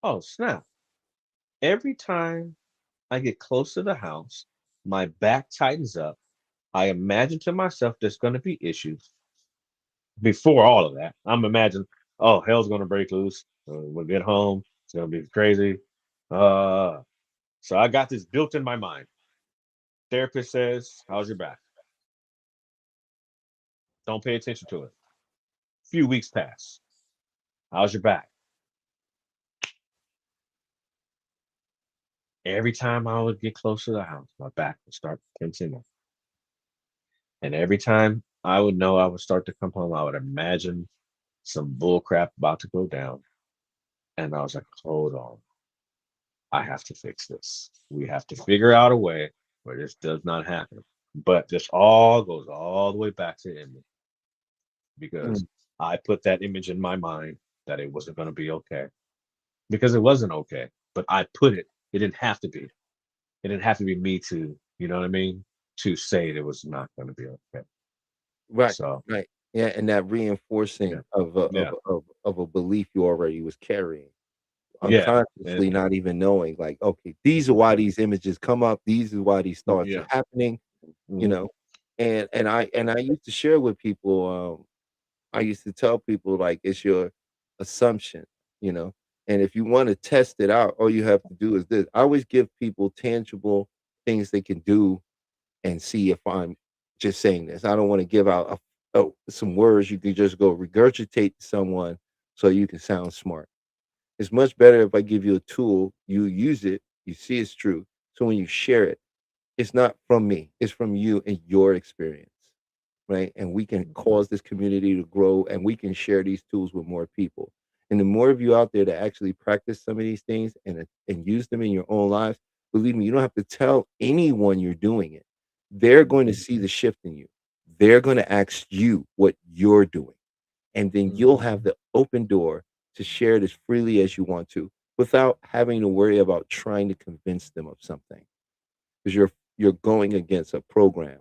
"Oh snap!" Every time I get close to the house, my back tightens up. I imagine to myself there's going to be issues. Before all of that, I'm imagining, oh, hell's going to break loose. We'll get home. It's going to be crazy. Uh, so I got this built in my mind. Therapist says, "How's your back?" Don't pay attention to it. Few weeks pass. "How's your back?" Every time I would get close to the house, my back would start tensing up. And every time I would know I would start to come home, I would imagine some bull crap about to go down. And I was like, hold on, I have to fix this. We have to figure out a way where this does not happen. But this all goes all the way back to image, because Mm, I put that image in my mind that it wasn't going to be okay, because it wasn't okay. But I put it, it didn't have to be. It didn't have to be me to, you know what I mean? To say it was not going to be okay. right, So, right. Yeah, and that yeah, reinforcing of yeah, a belief you already was carrying, yeah, unconsciously, not even knowing, like, okay, these are why these images come up. These are why these thoughts are yeah. happening. You Mhm. know, and I used to share with people. I used to tell people, like, it's your assumption, you know. And if you want to test it out, all you have to do is this. I always give people tangible things they can do and see if I'm just saying this. I don't want to give out some words you can just go regurgitate to someone so you can sound smart. It's much better if I give you a tool, you use it, you see it's true. So when you share it, it's not from me, it's from you and your experience, right? And we can cause this community to grow, and we can share these tools with more people. And the more of you out there that actually practice some of these things and use them in your own lives, believe me, you don't have to tell anyone you're doing it. They're going to see the shift in you. They're going to ask you what you're doing. And then you'll Mhm. have the open door to share it as freely as you want to without having to worry about trying to convince them of something, because you're going against a program,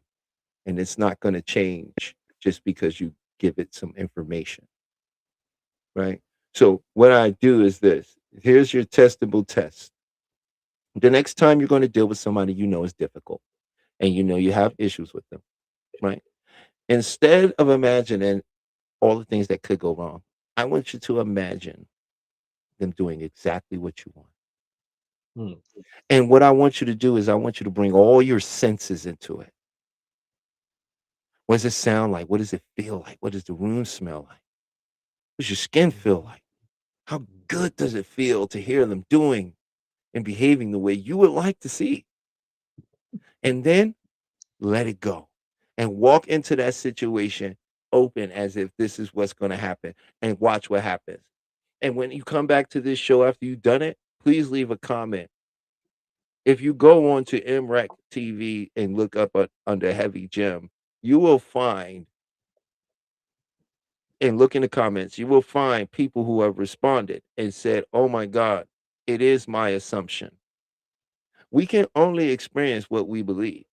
and it's not going to change just because you give it some information, right? So what I do is this. Here's your testable test. The next time you're going to deal with somebody you know is difficult and you know you have issues with them, right? Instead of imagining all the things that could go wrong, I want you to imagine them doing exactly what you want. Hmm. And what I want you to do is I want you to bring all your senses into it. What does it sound like? What does it feel like? What does the room smell like? What does your skin feel like? How good does it feel to hear them doing and behaving the way you would like to see? And then let it go and walk into that situation open as if this is what's going to happen and watch what happens. And when you come back to this show after you've done it, please leave a comment. If you go on to MREC TV and look up under Heavy Gym, you will find and look in the comments, you will find people who have responded and said, "Oh my God, it is my assumption." We can only experience what we believe.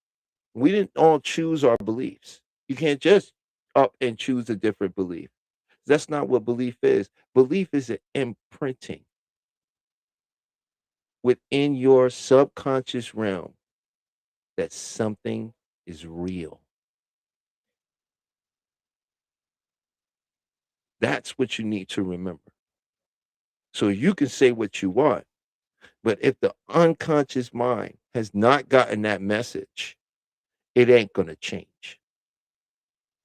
We didn't all choose our beliefs. You can't just up and choose a different belief. That's not what belief is. Belief is an imprinting within your subconscious realm that something is real. That's what you need to remember. So you can say what you want, but if the unconscious mind has not gotten that message, it ain't going to change.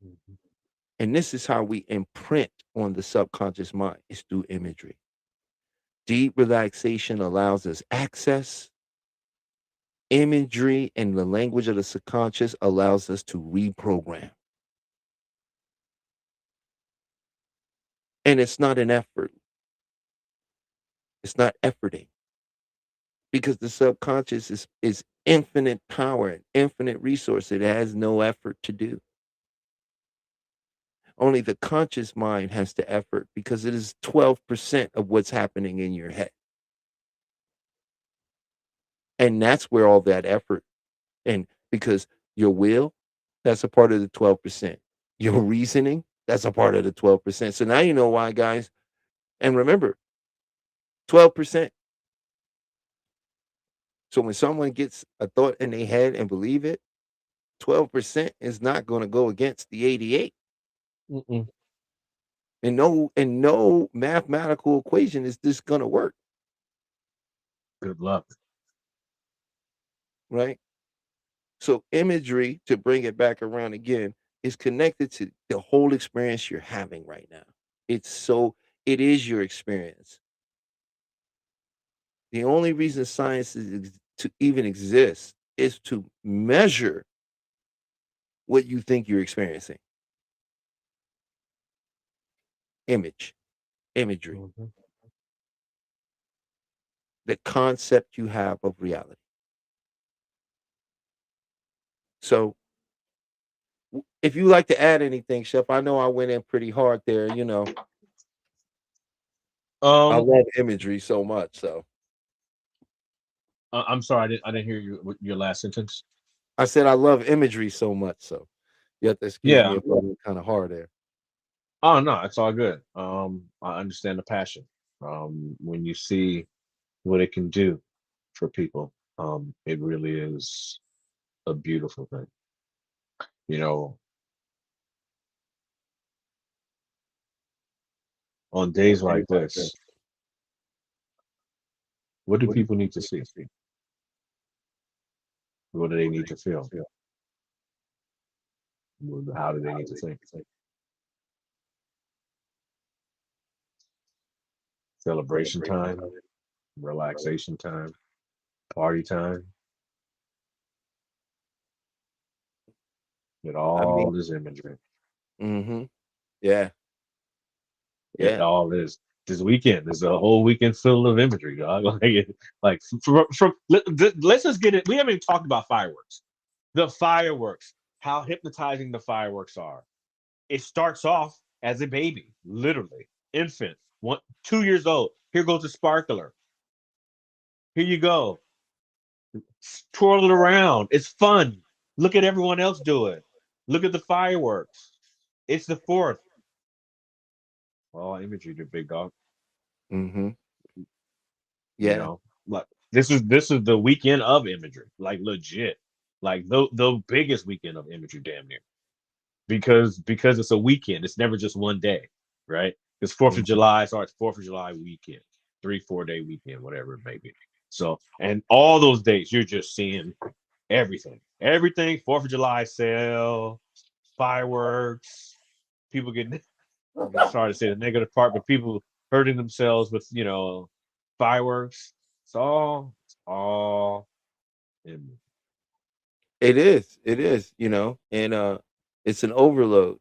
Mhm. And this is how we imprint on the subconscious mind is through imagery. Deep relaxation allows us access. Imagery and the language of the subconscious allows us to reprogram. And it's not an effort. It's not efforting because the subconscious is infinite power and infinite resource. It has no effort to do. Only the conscious mind has the effort because it is 12% of what's happening in your head. And that's where all that effort and because your will, that's a part of the 12%. Your reasoning, that's a part of the 12%. So now you know why, guys. And remember, 12%. So when someone gets a thought in their head and believe it, 12% is not going to go against the 88. Mm-mm. And no mathematical equation is this going to work, Good luck. right? So imagery, to bring it back around again, is connected to the whole experience you're having right now. It is your experience. The only reason science to even exist is to measure what you think you're experiencing. Image, imagery, Mhm. the concept you have of reality. So if you like to add anything, Chef, I know I went in pretty hard there. I Um, love imagery so much. So I'm sorry, I didn't hear your last sentence. I said I love imagery so much. So you have to excuse me Yeah. if I went kind of hard there. Oh no, it's all good. I understand the passion. When you see what it can do for people, it really is a beautiful thing. You know, on days like this, what do people need to see? What do they need to feel? How do they need to think? Celebration time, relaxation time, party time. It I mean, all is imagery. mm-hmm. Yeah, It yeah. all is. This weekend is a whole weekend full of imagery, dog. Like let's just get it. We haven't even talked about fireworks. The fireworks, how hypnotizing the fireworks are. It starts off as a baby, literally, infant, 2 years old. Here goes a sparkler. Here you go. Twirl it around. It's fun. Look at everyone else do it. Look at the fireworks. It's the fourth. All imagery, the big dog. Mm-hmm. You Yeah. know, like this is the weekend of imagery, like legit, like the biggest weekend of imagery, damn near, because it's a weekend. It's never just one day, right? Because Fourth of Mhm. July starts 4th of July weekend, 3 4 day weekend, whatever it may be. So, and all those days, you're just seeing everything. 4th of July sale, fireworks, people getting. Sorry to say the negative part, but people hurting themselves with fireworks. It's all in. It is. It is. And it's an overload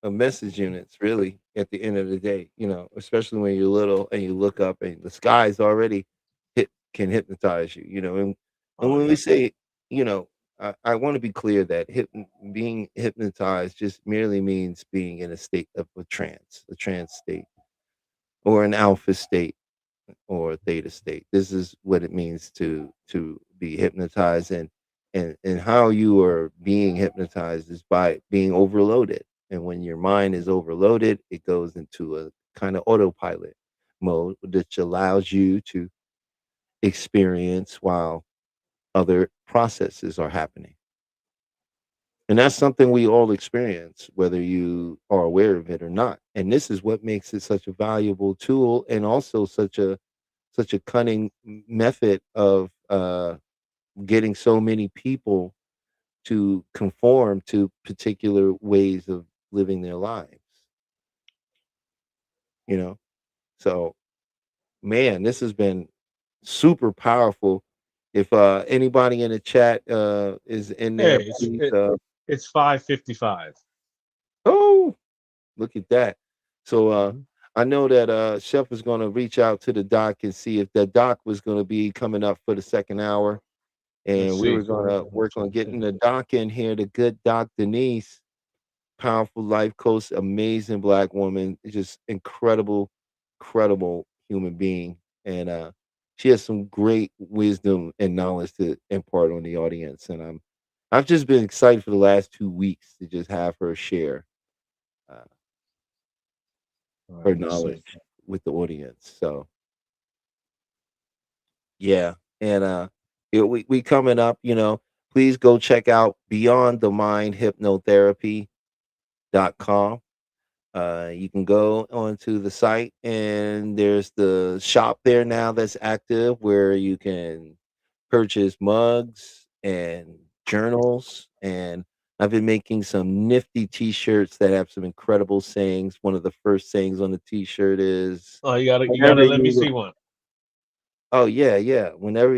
of message units, really. At the end of the day, especially when you're little and you look up and the skies already can hypnotize you. And Oh, when we definitely. say, you know, I want to be clear that being hypnotized just merely means being in a state of a trance state, or an alpha state, or a theta state. This is what it means to be hypnotized, and how you are being hypnotized is by being overloaded. And when your mind is overloaded, it goes into a kind of autopilot mode, which allows you to experience while other processes are happening. And that's something we all experience, whether you are aware of it or not. And this is what makes it such a valuable tool, and also such a cunning method of getting so many people to conform to particular ways of living their lives. You know, so man, this has been super powerful. If anybody in the chat is in there, Hey, it's please. it, it's 5:55. Oh, look at that. So Mhm. I know that Chef is going to reach out to the doc and see if that doc was going to be coming up for the second hour. Let's And we were see. gonna work on getting the doc in here, the good Doc Denise, powerful life coach, amazing black woman, just incredible human being. And she has some great wisdom and knowledge to impart on the audience. And I've just been excited for the last 2 weeks to just have her share uh, All her right, let's see. knowledge with the audience. So yeah. And we coming up, please go check out Beyond the Mind Hypnotherapy.com. You can go onto the site, and there's the shop there now that's active, where you can purchase mugs and journals. And I've been making some nifty t-shirts that have some incredible sayings. One of the first sayings on the t-shirt is, Oh, you gotta whenever let me you see one. oh yeah, yeah, whenever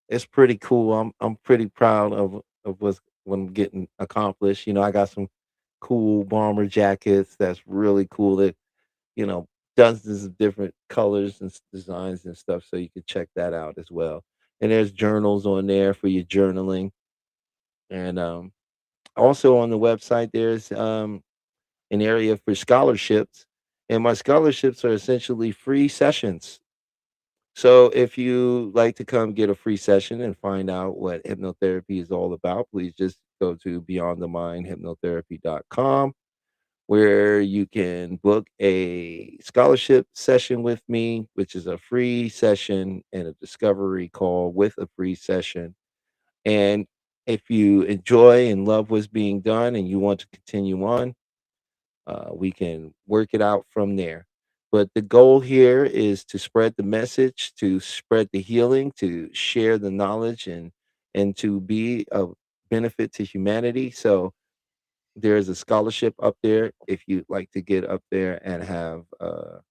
it's pretty cool. I'm pretty proud of what I'm getting accomplished. I got some cool bomber jackets that's really cool. That you know dozens of different colors and designs and stuff. So you can check that out as well. And there's journals on there for your journaling. And also on the website there's an area for scholarships. And my scholarships are essentially free sessions. So if you like to come get a free session and find out what hypnotherapy is all about, please just go to beyondthemindhypnotherapy.com, where you can book a scholarship session with me, which is a free session, and a discovery call with a free session. And if you enjoy and love what's being done and you want to continue on, we can work it out from there. But the goal here is to spread the message, to spread the healing, to share the knowledge, and to be of benefit to humanity. So there's a scholarship up there if you'd like to get up there and have a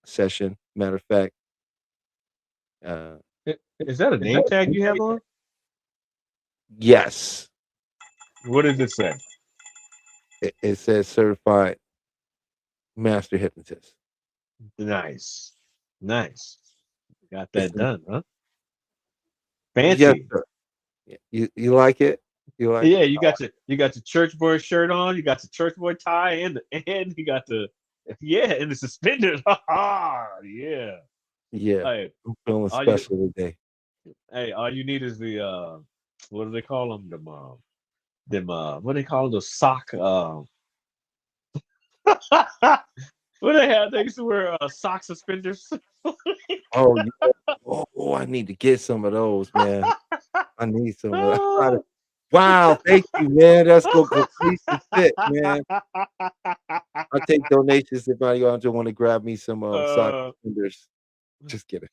session. Matter of fact, uh, Is that a name tag you have on? yes, What does it say? it says certified master hypnotist. Nice, nice. Got It's that done, huh? yes, Fancy. sir. You like it? You like Yeah, you got your church boy shirt on, you got the church boy tie, and you got the and the suspenders. Ha ha! Yeah. yeah, Hey, I'm feeling all you special today. all you need is the what do they call them? Them what do they call those sock What they had? They used to wear sock suspenders. Oh, yeah. Oh, I need to get some of those, man. I need some of that. Wow, thank you, man. That's gonna complete the fit, man. I take donations if anybody just want to grab me some sock uh, suspenders. Just kidding.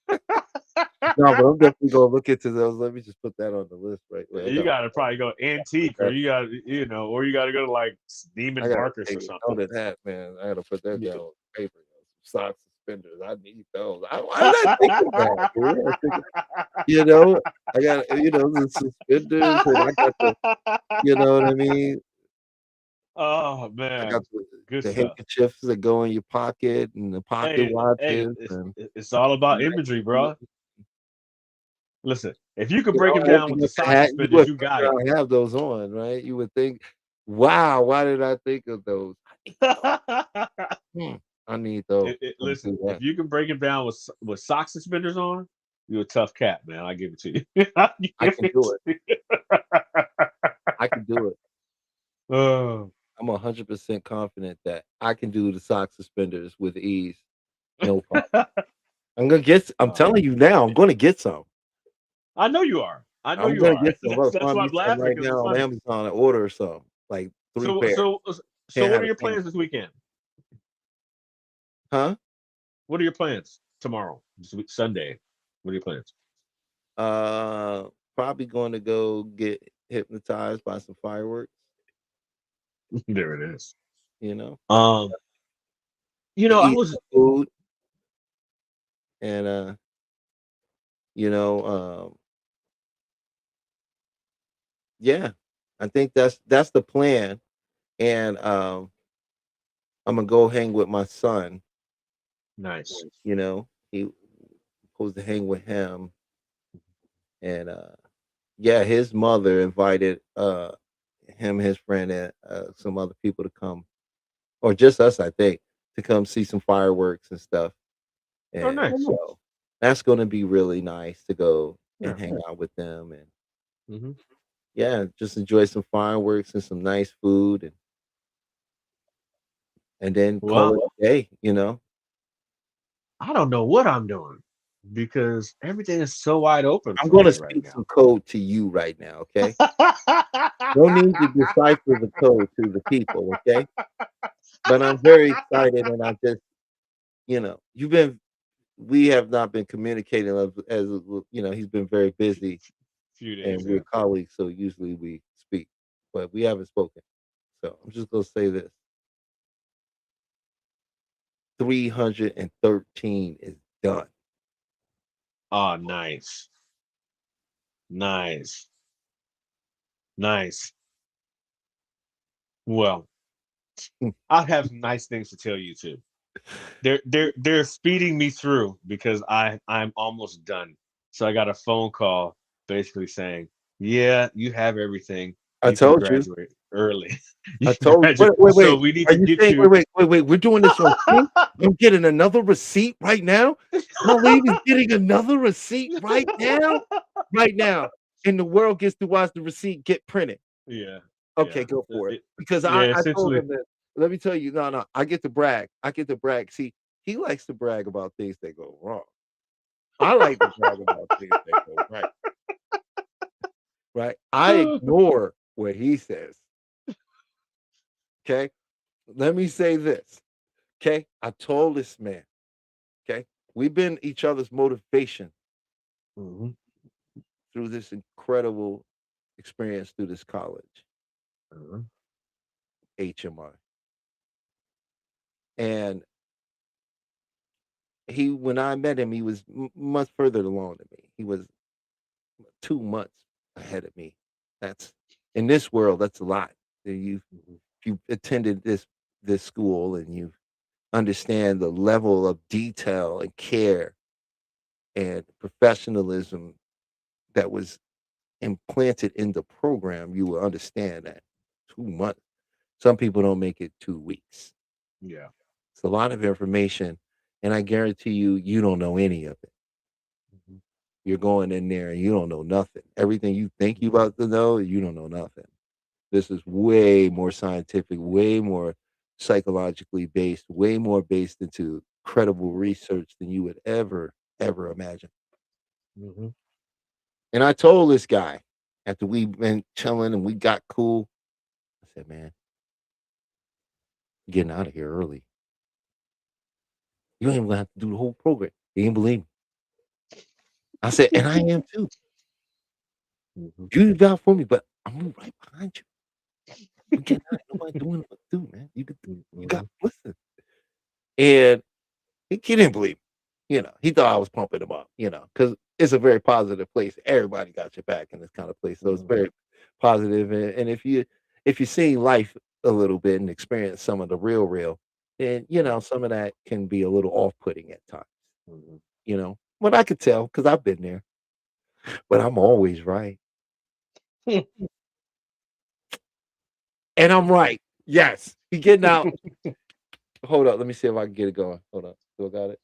No, but I'm definitely gonna look into those. Let me just put that on the list right there. you gotta probably go antique, or you got or you gotta go to like I Neiman gotta Marcus take or a something. note of that, man. I gotta put that Yeah. down on paper. Sock suspenders. I need those. Why did I think of that, dude? I think you know, I got the suspenders, and I got you know what I mean. Oh I got man, good the stuff. handkerchiefs that go in your pocket and the pocket Hey, watches and it's all about nice imagery, shoes. bro. Listen, if you could break it I hope down you with the got the sock hat. You suspenders, would you think got it. I have those on, right? You would think, wow, why did I think of those? Hmm, I need those. I'm gonna Listen, do if that. you can break it down with sock suspenders on, you're a tough cat, man. I give it to you. I I give can it do to it. you. I can do it. Oh. I'm 100% confident that I can do the sock suspenders with ease. No problem. I'm Oh, telling you now, I'm gonna get some. I know you are. I know I'm you gonna are. get some. I'm gonna That's find why me I'm some laughing right because it's now on funny. Amazon and order some, like 3 So pairs. so so Can't what have are a your thing. plans this weekend? Huh? What are your plans tomorrow? Sunday. What are your plans? Uh, Probably going to go get hypnotized by some fireworks, There it is. you know, Um, and I eat was some food and you know, yeah, I think that's the plan. And I'm gonna go hang with my son, nice. he supposed to hang with him and yeah, his mother invited him, his friend, and some other people to come, or just us, I think, to come see some fireworks and stuff. Oh, And nice. so that's gonna be really nice to go and Yeah. hang out with them and Hmm. yeah, just enjoy some fireworks and some nice food and then call Well, it a day. I don't know what I'm doing because everything is so wide open I'm for gonna me right speak now. some code to you right now, okay? No need to decipher the code to the people, okay? But I'm very excited and I just, you've been we have not been communicating he's been very busy Few days, and we're yeah. colleagues, so usually we speak, but we haven't spoken. So I'm just gonna say this 313 is done. Oh, nice, nice, nice. Well, I have nice things to tell you too. They're speeding me through because I'm almost done. So I got a phone call basically saying, "Yeah, you have everything. I You can told you. graduate early. You I can told you. graduate. So Wait. we need Are to you get saying you." wait, we're doing this on sync? I'm getting another receipt right now? Khalid is getting another receipt right now? Right now. And the world gets to watch the receipt get printed. Yeah, Okay, yeah, go for it. Because yeah. I told Essentially, him that let me tell you, no, I get to brag. I get to brag. See, he likes to brag about things that go wrong. I like to brag about things that go right. Right? I ignore what he says. Okay. Let me say this. Okay. I told this man, okay, we've been each other's motivation Mhm, through this incredible experience through this college, mhm. HMI. And when I met him, he was much further along than me. He was 2 months ahead of me. That's in this world, that's a lot. If you attended this school and you understand the level of detail and care and professionalism that was implanted in the program, you will understand that 2 months. Some people don't make it 2 weeks. Yeah. It's a lot of information, and I guarantee you, you don't know any of it. Mhm. You're going in there and you don't know nothing. Everything you think you about to know, you don't know nothing. This is way more scientific, way more psychologically based, way more based into credible research than you would ever imagine. Mm-hmm. And I told this guy after we been chilling and we got cool, I said, "Man, you're getting out of here early. You ain't gonna have to do the whole program." He didn't believe me. I said, "And I am too. Mm-hmm. You vouch for me, but I'm right behind you. We getting out. Nobody doing what to do, man. You got to listen." And he didn't believe me. He thought I was pumping him up. Because it's a very positive place. Everybody got your back in this kind of place, so it's very positive. And if you see life a little bit and experience some of the real, then some of that can be a little off-putting at times. But I could tell because I've been there. But I'm always right, and I'm right. Yes, he getting out. Hold up, let me see if I can get it going. Hold up, still got it.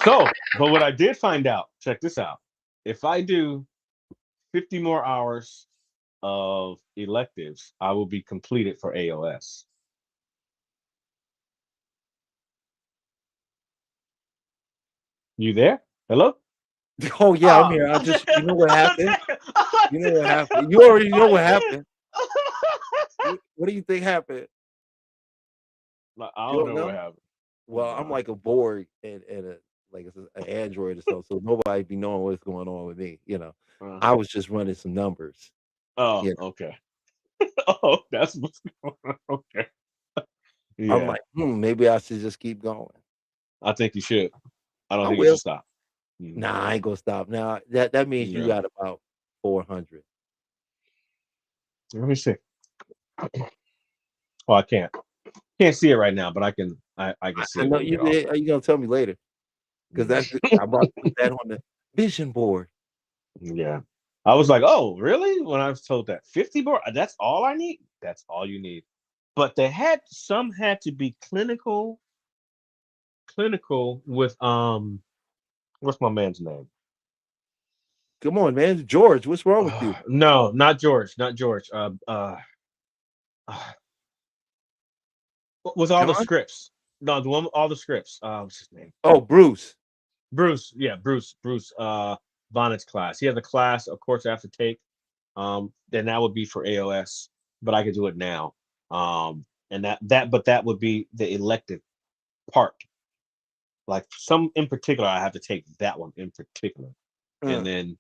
So, but what I did find out, check this out. If I do 50 more hours of electives, I will be completed for AOS. You there? Hello? Oh yeah, I'm here. You know what happened? You know what happened? You already know what happened. What do you think happened? I don't know what happened. Well, I'm like a Borg and an android or something, so nobody be knowing what's going on with me. I was just running some numbers. Oh, okay. Oh, that's what's going on. Okay. Yeah. I'm like, maybe I should just keep going. I think you should. I don't think you should stop. Nah, I ain't gonna stop. Now that means you got about 400. Let me see. Oh, I can't see it right now, but I can see I it. know you did. Are you gonna tell me later? Because I'm about to put that on the vision board. Yeah. I was like, oh, really? When I was told that 50 more, that's all I need. That's all you need. But some had to be clinical with what's my man's name? Come on, man. George, what's wrong with you? No, not George. With all the scripts. No, the one with all the scripts. What's his name? Oh, Bruce. Bruce Bonnet's class. He has a class, of course, I have to take. Then that would be for AOS, but I could do it now. And that would be the elective part. Like some in particular, I have to take that one in particular, and then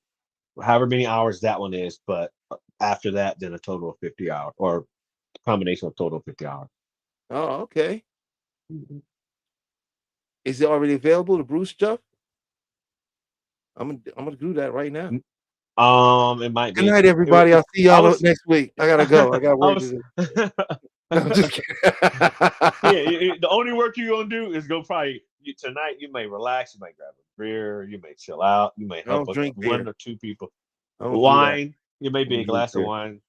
however many hours that one is. But after that, then a total of 50 hours, or combination of total of 50 hours. Oh, okay. Is it already available, the Bruce stuff? I'm gonna do that right now. It might be. Good night, everybody. I'll see y'all next week. I gotta go. I got work to do. No, I'm just kidding. The only work you're gonna do is go probably tonight. You may relax. You might grab a beer. You may chill out. You may help one or two people. Wine. You may be a glass of wine.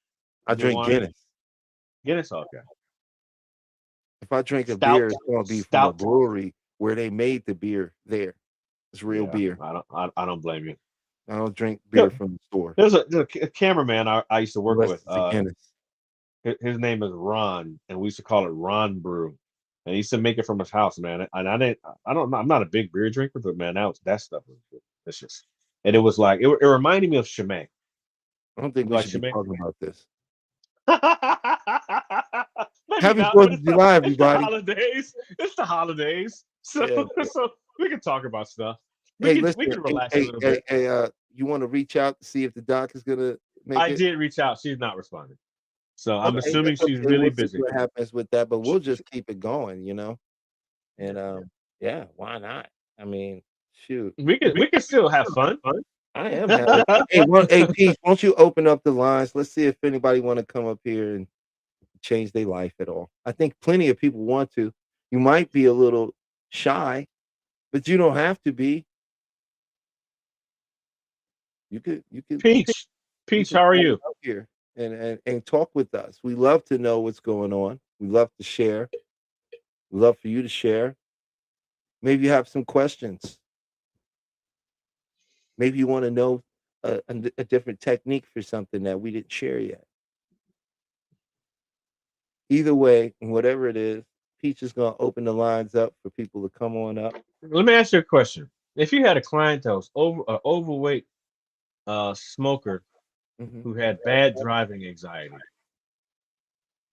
I drink Guinness. Guinness, okay. If I drink a beer, it's gonna be from a brewery where they made the beer there. It's real beer. I don't blame you. I don't drink beer from the store. There's a cameraman I used to work with. Guinness. His name is Ron, and we used to call it Ron Brew. And he used to make it from his house, man. And I don't know. I'm not a big beer drinker, but man, that stuff was delicious. And it was like it reminded me of Chimay. I don't think we should be talking about this. Happy 4th of July, everybody. It's the holidays. So we can talk about stuff. We can relax a little bit. Hey, you want to reach out to see if the doc is gonna make it? I did reach out. She's not responding. So I'm assuming she's really busy. What happens with that, but we'll just keep it going, And why not? I mean, shoot. We can still have fun. I am having hey, Pete, won't you open up the lines? Let's see if anybody want to come up here and change their life at all. I think plenty of people want to. You might be a little shy, but you don't have to be. You could Peach, how are you? Here and talk with us. We love to know what's going on. We love to share. We love for you to share. Maybe you have some questions. Maybe you want to know a different technique for something that we didn't share yet. Either way, whatever it is, Peach is gonna open the lines up for people to come on up. Let me ask you a question. If you had a client that was overweight smoker Mhm. who had bad driving anxiety,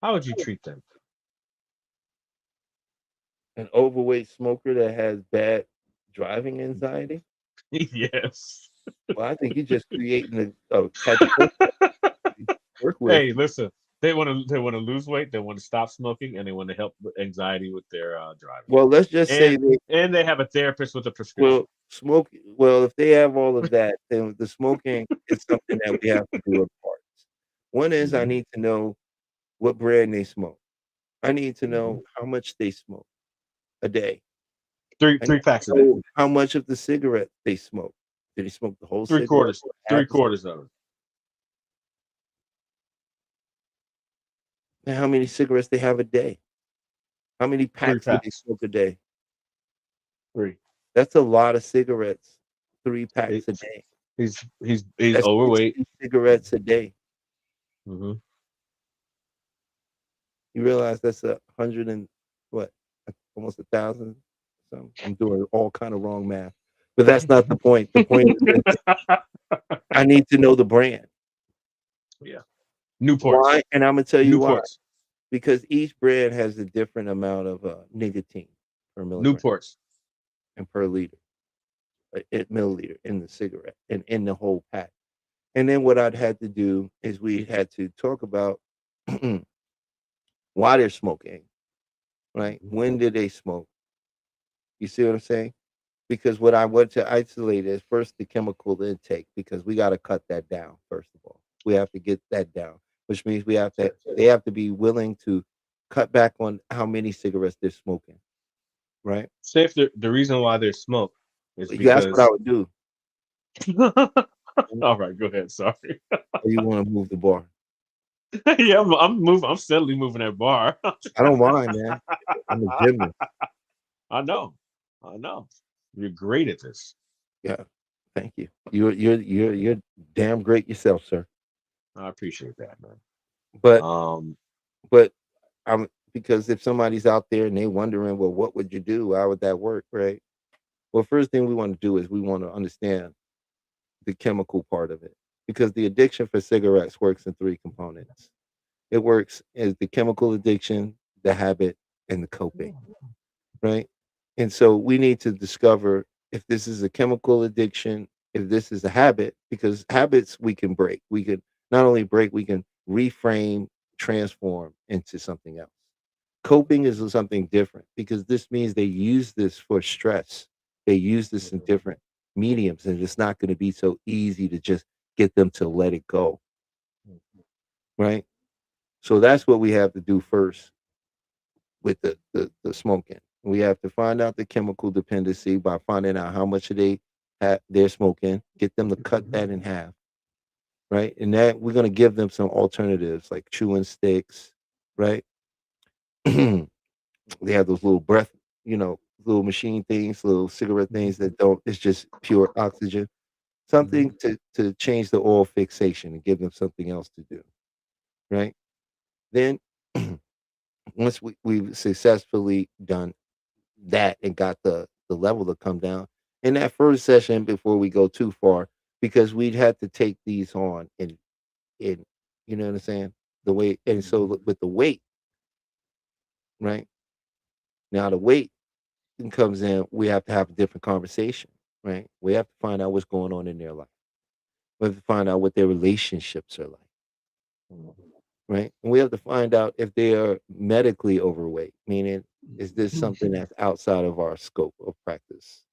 how would you treat them? An overweight smoker that has bad driving anxiety. Yes. Well, I think you're just creating a catch 22 to work with. Hey, listen. They want to lose weight. They want to stop smoking, and they want to help with anxiety with their driving. Well, let's just say they And they have a therapist with a prescription. well smoke. Well, if they have all of that, then the smoking is something that we have to do in parts. One is I Mhm, need to know what brand they smoke. I need to mhm. know how much they smoke a day. Three I need three packs a to day. know how much of the cigarette they smoke. Did they smoke the whole Three cigarette quarters. or Three half the cigarette? quarters of it. And how many cigarettes they have a day? How many Three packs do they packs. smoke a day? Three. That's a lot of cigarettes. 3 He- packs a day. he's That's overweight. 60 cigarettes a day. Hmm. You realize that's 100 and what? Almost 1,000 something? I'm doing all kind of wrong math, but that's not the point. The point is this, I need to know the brand. Yeah. Newports. Why? And Imma tell you why. Newports. Because each brand has a different amount of, nicotine per milligram Newports. and per liter, milliliter in the cigarette and in the whole pack. And then what I'd had to do is we had to talk about why they're smoking, right? Mhm. When did they smoke? You see what I'm saying? Because what I want to isolate is first the chemical intake because we got to cut that down first of all. We have to get that down, which means they have to be willing to cut back on how many cigarettes they're smoking, right? Say if the reason why they smoke is Yeah, that's what I because. would do. All right, go ahead. Sorry. Or you want to move the bar? Yeah, I'm moving. I'm steadily moving that bar. I don't mind, man. I'm a gymnast. I know. I know. You're great at this. Yeah, thank you. You're damn great yourself, sir. I appreciate that, man. But Um, but I'm because if somebody's out there and they wondering, well, what would you do? How would that work, right? Well, first thing we want to do is we want to understand the chemical part of it because the addiction for cigarettes works in three components. It works as the chemical addiction, the habit, and the coping, right? And so we need to discover if this is a chemical addiction, if this is a habit, because habits we can break. We can not only break, we can reframe, transform into something else. Coping is something different because this means they use this for stress. They use this in different mediums, and it's not going to be so easy to just get them to let it go, right? So that's what we have to do first with the smoking. We have to find out the chemical dependency by finding out how much they're smoking, get them to cut that in half, right? And that we're going to give them some alternatives like chewing sticks, right? They have those little breath, little machine things, little cigarette things that don't. It's just pure oxygen. Something to change the oil fixation and give them something else to do, right? Then once we've successfully done that and got the level to come down in that first session before we go too far, because we'd had to take these on and you know what I'm saying? The weight and so with the weight, right? Now the weight comes in, we have to have a different conversation, right? We have to find out what's going on in their life. We have to find out what their relationships are like, right? And we have to find out if they are medically overweight, meaning is this something that's outside of our scope of practice,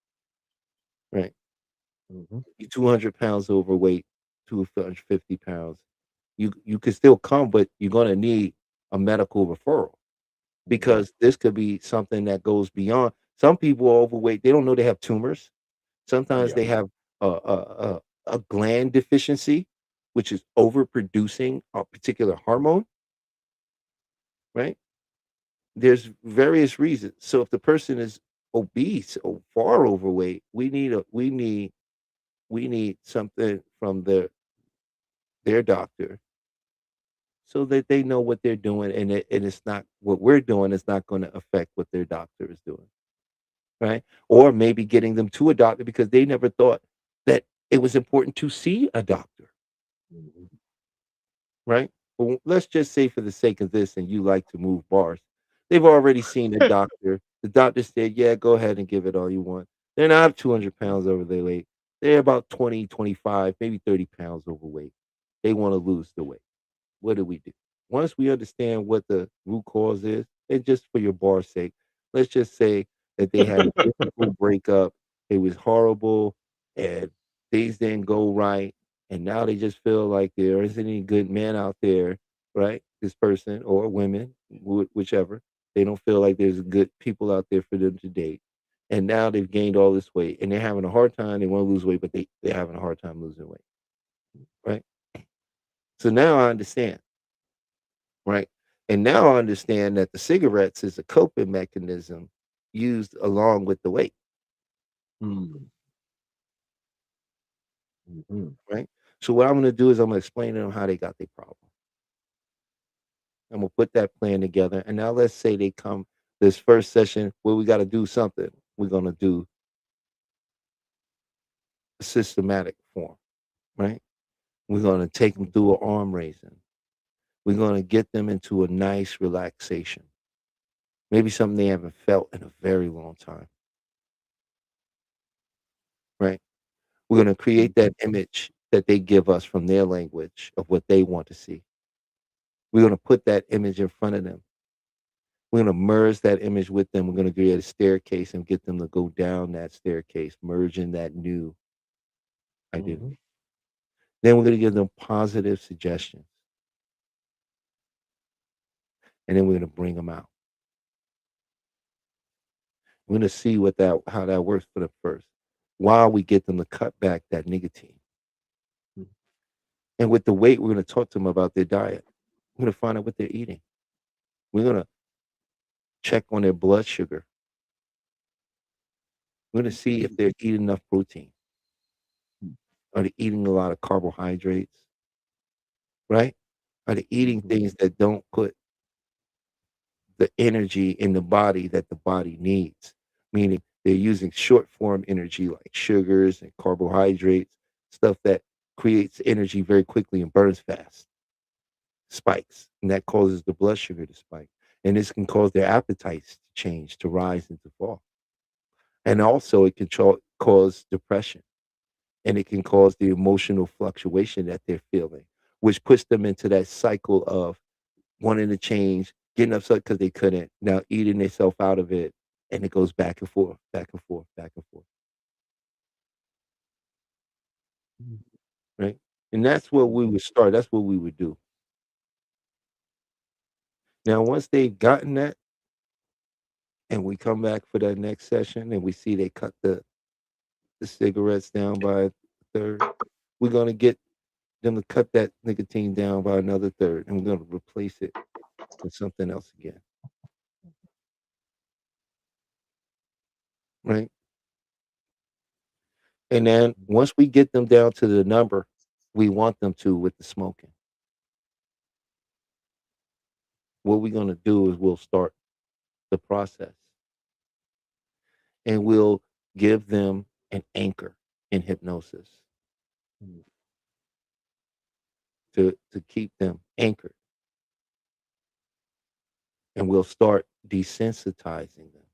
right? Mhm. You 200 pounds overweight, 250 pounds. You could still come, but you're gonna need a medical referral because this could be something that goes beyond. Some people are overweight, they don't know they have tumors. Sometimes Yeah. they have a gland deficiency, which is overproducing a particular hormone, right? There's various reasons. So if the person is obese or far overweight, we need We need something from their doctor so that they know what they're doing, and it's not what we're doing is not going to affect what their doctor is doing, right? Or maybe getting them to a doctor because they never thought that it was important to see a doctor, Mhm. right? Well, let's just say for the sake of this, and you like to move bars, they've already seen a doctor. The doctor said, "Yeah, go ahead and give it all you want." They're not 200 pounds over their weight. They're about 20, 25, maybe 30 pounds overweight. They want to lose the weight. What do we do? Once we understand what the root cause is, and just for your bar's sake, let's just say that they had a difficult breakup. It was horrible, and things didn't go right, and now they just feel like there isn't any good men out there, right? This person or women, whichever, they don't feel like there's good people out there for them to date. And now they've gained all this weight, and they're having a hard time. They want to lose weight, but they're having a hard time losing weight, right? So now I understand. Right? And now I understand that the cigarettes is a coping mechanism used along with the weight, Mm. Mhm. right? So what I'm gonna do is I'm gonna explain to them how they got their problem. I'm gonna put that plan together. And now let's say they come this first session where we gotta do something. We're gonna do a systematic form, right? We're gonna take them through an arm raising. We're gonna get them into a nice relaxation. Maybe something they haven't felt in a very long time, right? We're gonna create that Mhm. image that they give us from their language of what they want to see. We're gonna put that image in front of them. We're gonna merge that image with them. We're gonna create a staircase and get them to go down that staircase, merging that new Mhm. identity. Then we're gonna give them positive suggestions, and then we're gonna bring them out. We're gonna see what that how that works for them first, while we get them to cut back that nicotine. Mhm. And with the weight, we're gonna talk to them about their diet. We're gonna find out what they're eating. We're gonna check on their blood sugar. We're gonna see if they're eating enough protein. Are they eating a lot of carbohydrates, right? Are they eating Mhm. things that don't put the energy in the body that the body needs? Meaning they're using short form energy like sugars and carbohydrates, stuff that creates energy very quickly and burns fast, spikes, and that causes the blood sugar to spike. And this can cause their appetites to change, to rise and to fall. And also, it can cause depression, and it can cause the emotional fluctuation that they're feeling, which puts them into that cycle of wanting to change, getting upset because they couldn't, now eating themselves out of it, and it goes back and forth, back and forth, back and forth, right? And that's what we would start. That's what we would do. Now, once they've gotten that, and we come back for that next session, and we see they cut the cigarettes down by a third, we're gonna get them to cut that nicotine down by another third, and we're gonna replace it with something else again, right? And then once we get them down to the number we want them to with the smoking, what we're gonna do is we'll start the process, and we'll give them an anchor in hypnosis Mhm. to keep them anchored, and we'll start desensitizing them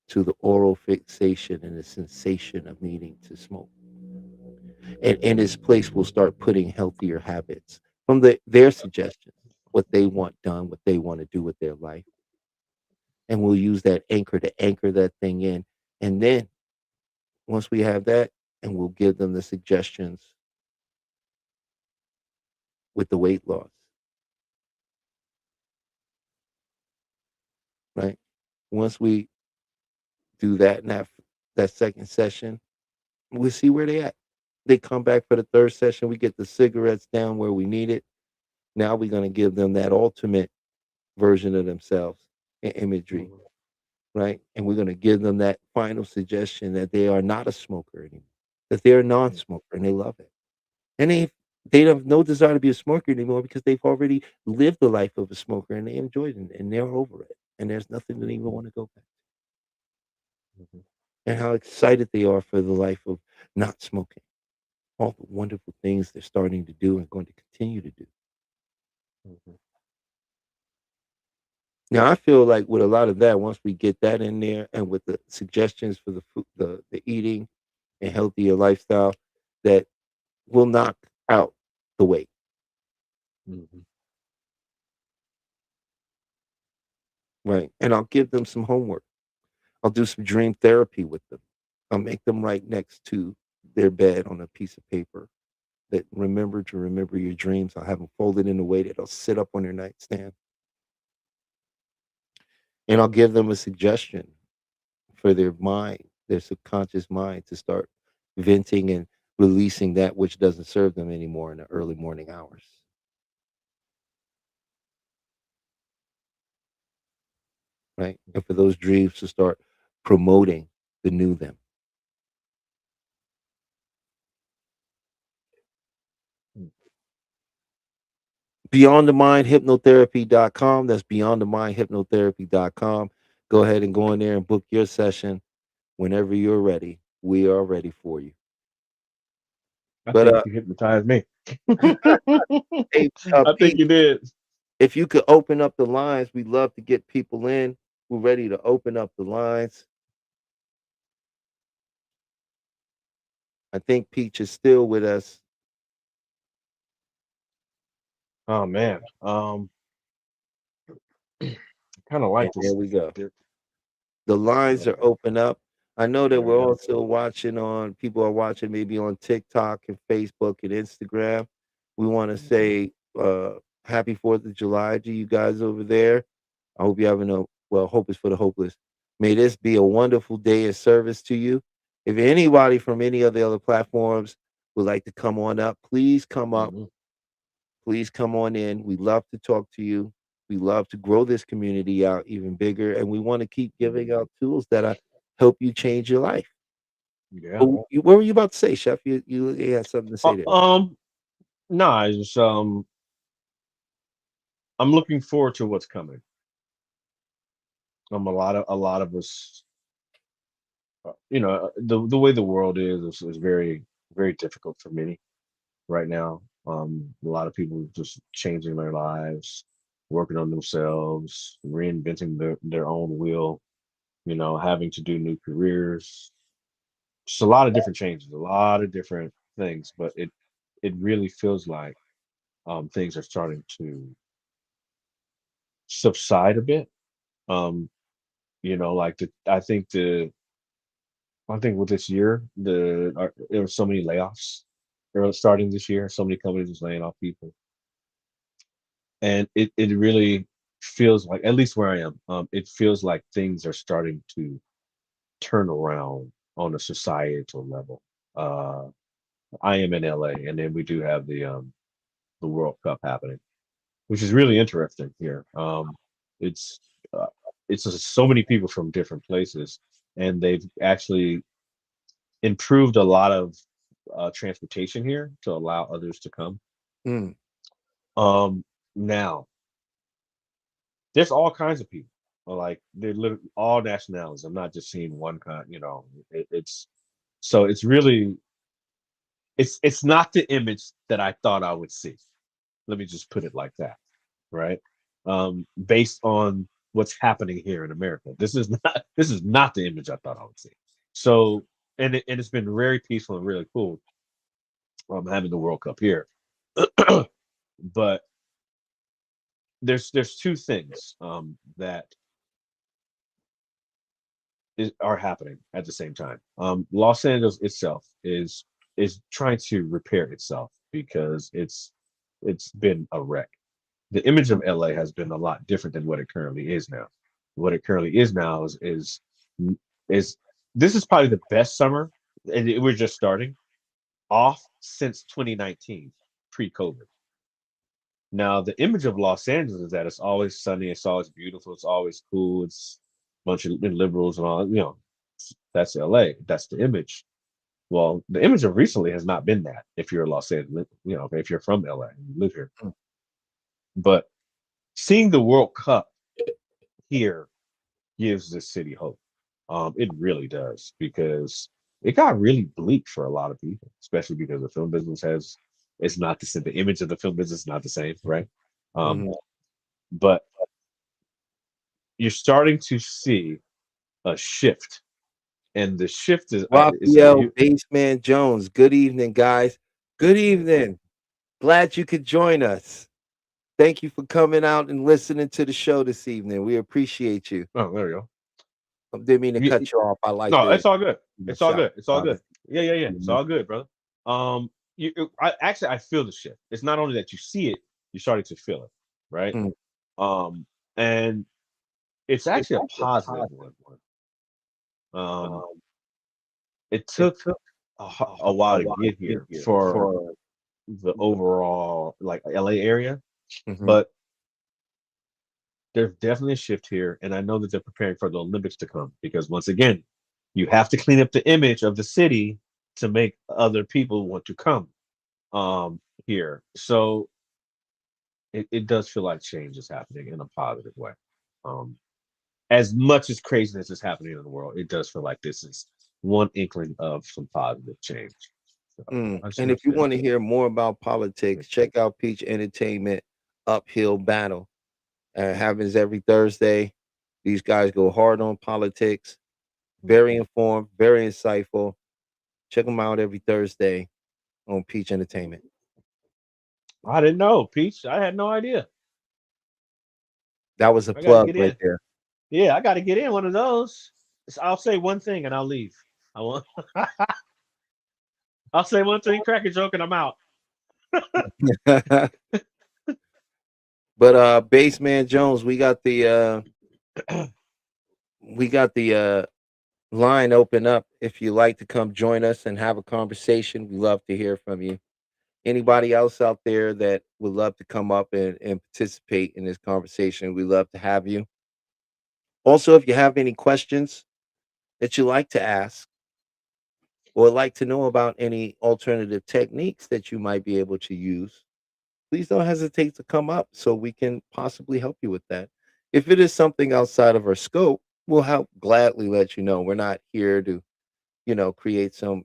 to the oral fixation and the sensation of needing to smoke. And in this place, we'll start putting healthier habits from their suggestions, what they want done, what they want to do with their life. And we'll use that anchor to anchor that thing in. And then once we have that, and we'll give them the suggestions with the weight loss, right? Once we do that in that second session, we'll see where they at. They come back for the third session. We get the cigarettes down where we need it. Now we're going to give them that ultimate version of themselves in imagery. Mhm. right? And we're going to give them that final suggestion that they are not a smoker anymore, that they're a non-smoker and they love it. And they have no desire to be a smoker anymore because they've already lived the life of a smoker and they enjoyed it and they're over it. And there's nothing that even want to go back. Mhm. And how excited they are for the life of not smoking. All the wonderful things they're starting to do and going to continue to do. Mhm. Now I feel like with a lot of that, once we get that in there and with the suggestions for the food, the eating and healthier lifestyle, that will knock out the weight. Mhm. Right. And I'll give them some homework. I'll do some dream therapy with them. I'll make them write next to their bed on a piece of paper that remember your dreams. I'll have them folded in a way that they'll sit up on their nightstand. And I'll give them a suggestion for their mind, their subconscious mind, to start venting and releasing that which doesn't serve them anymore in the early morning hours. Right. And for those dreams to start promoting the new them. Mm. Beyond the Mind Hypnotherapy.com. That's Beyond the Mind Hypnotherapy.com. Go ahead and go in there and book your session whenever you're ready. We are ready for you. I But think you hypnotized me. hey, I think Pete, you did. if you could open up the lines, we'd love to get people in. We're ready to open up the lines. I think Peach is still with us. Oh man. Kind of And like there this. we go. This- The lines Yeah, are open up. I know that there we we're go. also watching on, people are watching maybe on TikTok and Facebook and Instagram. We want to Mhm. say happy 4th of July to you guys over there. I hope you're having a, well, hope is for the hopeless. May this be a wonderful day of service to you. If anybody from any of the other platforms would like to come on up, please come up. Mhm. Please come on in. We love to talk to you. We love to grow this community out even bigger, and we want to keep giving Mhm. out tools that help you change your life. Yeah. Oh, what were you about to say, Chef? You had something to Uh, say there. um. No, I just I'm looking forward to what's coming. A lot of us, the way the world is very very difficult for many right now. A lot of people just changing their lives, working on themselves, reinventing their own wheel. Having to do new careers. Just a lot of different changes, a lot of different things, but it really feels like things are starting to subside a bit. Um, like I think with this year, there were so many layoffs. There were starting this year, so many companies was laying off people, and it really feels like, at least where I am, it feels like things are starting to turn around on a societal level. Uh, I am in LA, and then we do have the World Cup happening, which is really interesting here. It's uh, it's just so many people from different places, and they've actually improved a lot of transportation here to allow others to come. Mm, Now there's all kinds of people, like they're literally all nationalities. I'm not just seeing one kind. It's so it's really it's not the image that I thought I would see. Let me just put it like that, right? Based on what's happening here in America. This is not the image I thought I would see. So, and it's been very peaceful and really cool, having the World Cup here. But there's two things that are happening at the same time. Los Angeles itself is trying to repair itself because it's been a wreck. The image of LA has been a lot different than what it currently is now. What it currently is now is this is probably the best summer, and we're just starting off since 2019, pre-COVID. Now, the image of Los Angeles is that it's always sunny, it's always beautiful, it's always cool, bunch of liberals and all. That's LA. That's the image. Well, the image of recently has not been that. If you're a Los Angeles, if you're from LA, you live here. But seeing the World Cup here gives the city hope. It really does, because it got really bleak for a lot of people, especially because the film business it's not the same. The image of the film business is not the same, right? But you're starting to see a shift, and the shift is Raphael Baseman Jones. Good evening, guys. Good evening. Glad you could join us. Thank you for coming out and listening to the show this evening. We appreciate you. Oh, there you go. I didn't mean to cut you off. I like no, it's all good. It's all good. It's all good. Yeah. It's all good, brother. I feel the shift. It's not only that you see it, you're starting to feel it, right? And it's actually a positive one. It took a while to get here for the overall like LA area, but there's definitely a shift here, and I know that they're preparing for the Olympics to come, because once again, you have to clean up the image of the city to make other people want to come here. So it does feel like change is happening in a positive way. As much as craziness is happening in the world, it does feel like this is one inkling of some positive change. So, and if you want to hear more about politics, check out Peach Entertainment Uphill Battle. Happens every Thursday. These guys go hard on politics. Very informed, very insightful. Check them out every Thursday on Peach Entertainment. I didn't know, Peach. I had no idea. That was a plug right there. Yeah, I got to get in one of those. I'll say one thing and I'll leave. I'll say one thing, crack a joke, and I'm out. But Baseman Jones, we got the line open up. If you like to come join us and have a conversation, we love to hear from you. Anybody else out there that would love to come up and participate in this conversation, we love to have you. Also, if you have any questions that you like to ask, or like to know about any alternative techniques that you might be able to use, please don't hesitate to come up so we can possibly help you with that. If it is something outside of our scope, we'll gladly let you know. We're not here to, create some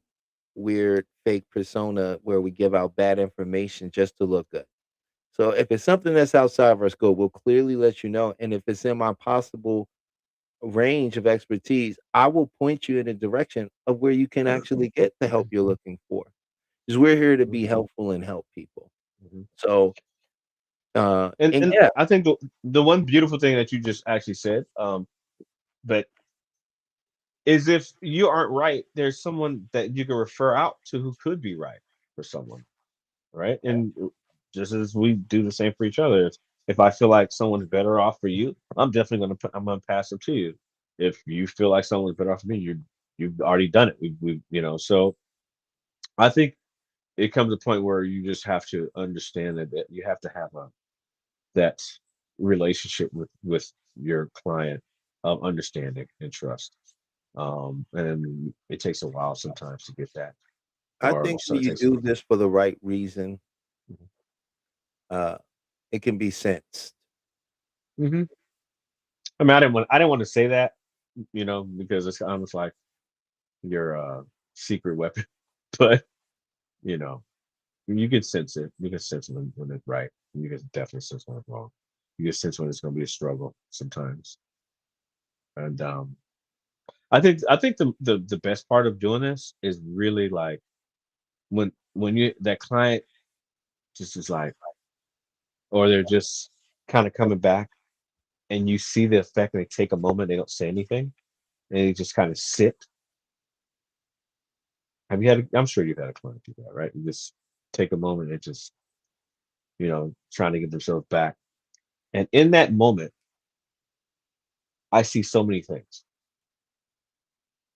weird fake persona where we give out bad information just to look good. So if it's something that's outside of our scope, we'll clearly let you know. And if it's in my possible range of expertise, I will point you in a direction of where you can actually get the help you're looking for. Because we're here to be helpful and help people. So, and yeah, I think the one beautiful thing that you just actually said, but is if you aren't right, there's someone that you can refer out to who could be right for someone, right? And just as we do the same for each other, if I feel like someone's better off for you, I'm definitely gonna pass them to you. If you feel like someone's better off for me, you've already done it. We so I think it comes to a point where you just have to understand that you have to have that relationship with your client of understanding and trust. And it takes a while sometimes to get that. I think when you do this for the right reason, it can be sensed. I mean, I didn't want to say that, because it's almost like your secret weapon, but you can sense it. You can sense when it's right. You can definitely sense when it's wrong. You can sense when it's going to be a struggle sometimes. And I think the best part of doing this is really like when that client just is like, or they're just kind of coming back, and you see the effect, and they take a moment, they don't say anything, and they just kind of sit. I'm sure you've had a client do that, right? You just take a moment and just, trying to get themselves back. And in that moment, I see so many things.